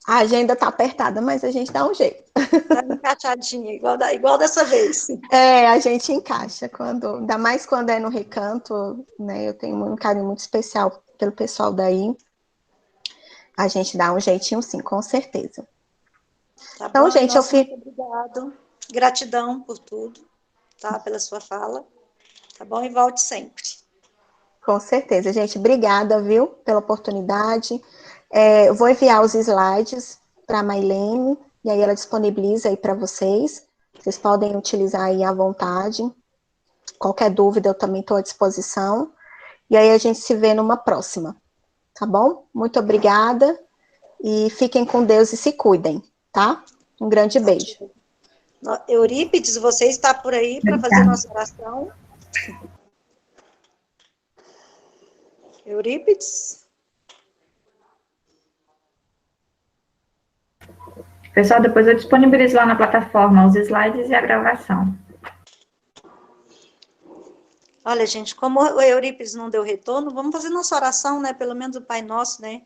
Speaker 1: A agenda está apertada, mas a gente dá um jeito.
Speaker 2: Tá encaixadinha, igual dessa vez.
Speaker 1: A gente encaixa, ainda mais quando é no Recanto, né? Eu tenho um carinho muito especial pelo pessoal daí. A gente dá um jeitinho sim, com certeza.
Speaker 2: Tá
Speaker 1: Então,
Speaker 2: bom? E
Speaker 1: gente, eu
Speaker 2: nosso muito
Speaker 1: fico.
Speaker 2: obrigado. Gratidão por tudo, tá? Pela sua fala. Tá bom? E volte sempre.
Speaker 1: Com certeza, gente. Obrigada, viu, pela oportunidade. Eu vou enviar os slides para a Mailene, e aí ela disponibiliza aí para vocês. Vocês podem utilizar aí à vontade. Qualquer dúvida, eu também estou à disposição. E aí a gente se vê numa próxima, tá bom? Muito obrigada e fiquem com Deus e se cuidem, tá? Um grande beijo.
Speaker 2: Eurípides, você está por aí para fazer
Speaker 3: Obrigada.
Speaker 2: nossa oração? Eurípides?
Speaker 3: Pessoal, depois eu disponibilizo lá na plataforma os slides e a gravação.
Speaker 2: Olha, gente, como o Eurípides não deu retorno, vamos fazer nossa oração, né? Pelo menos o Pai Nosso, né?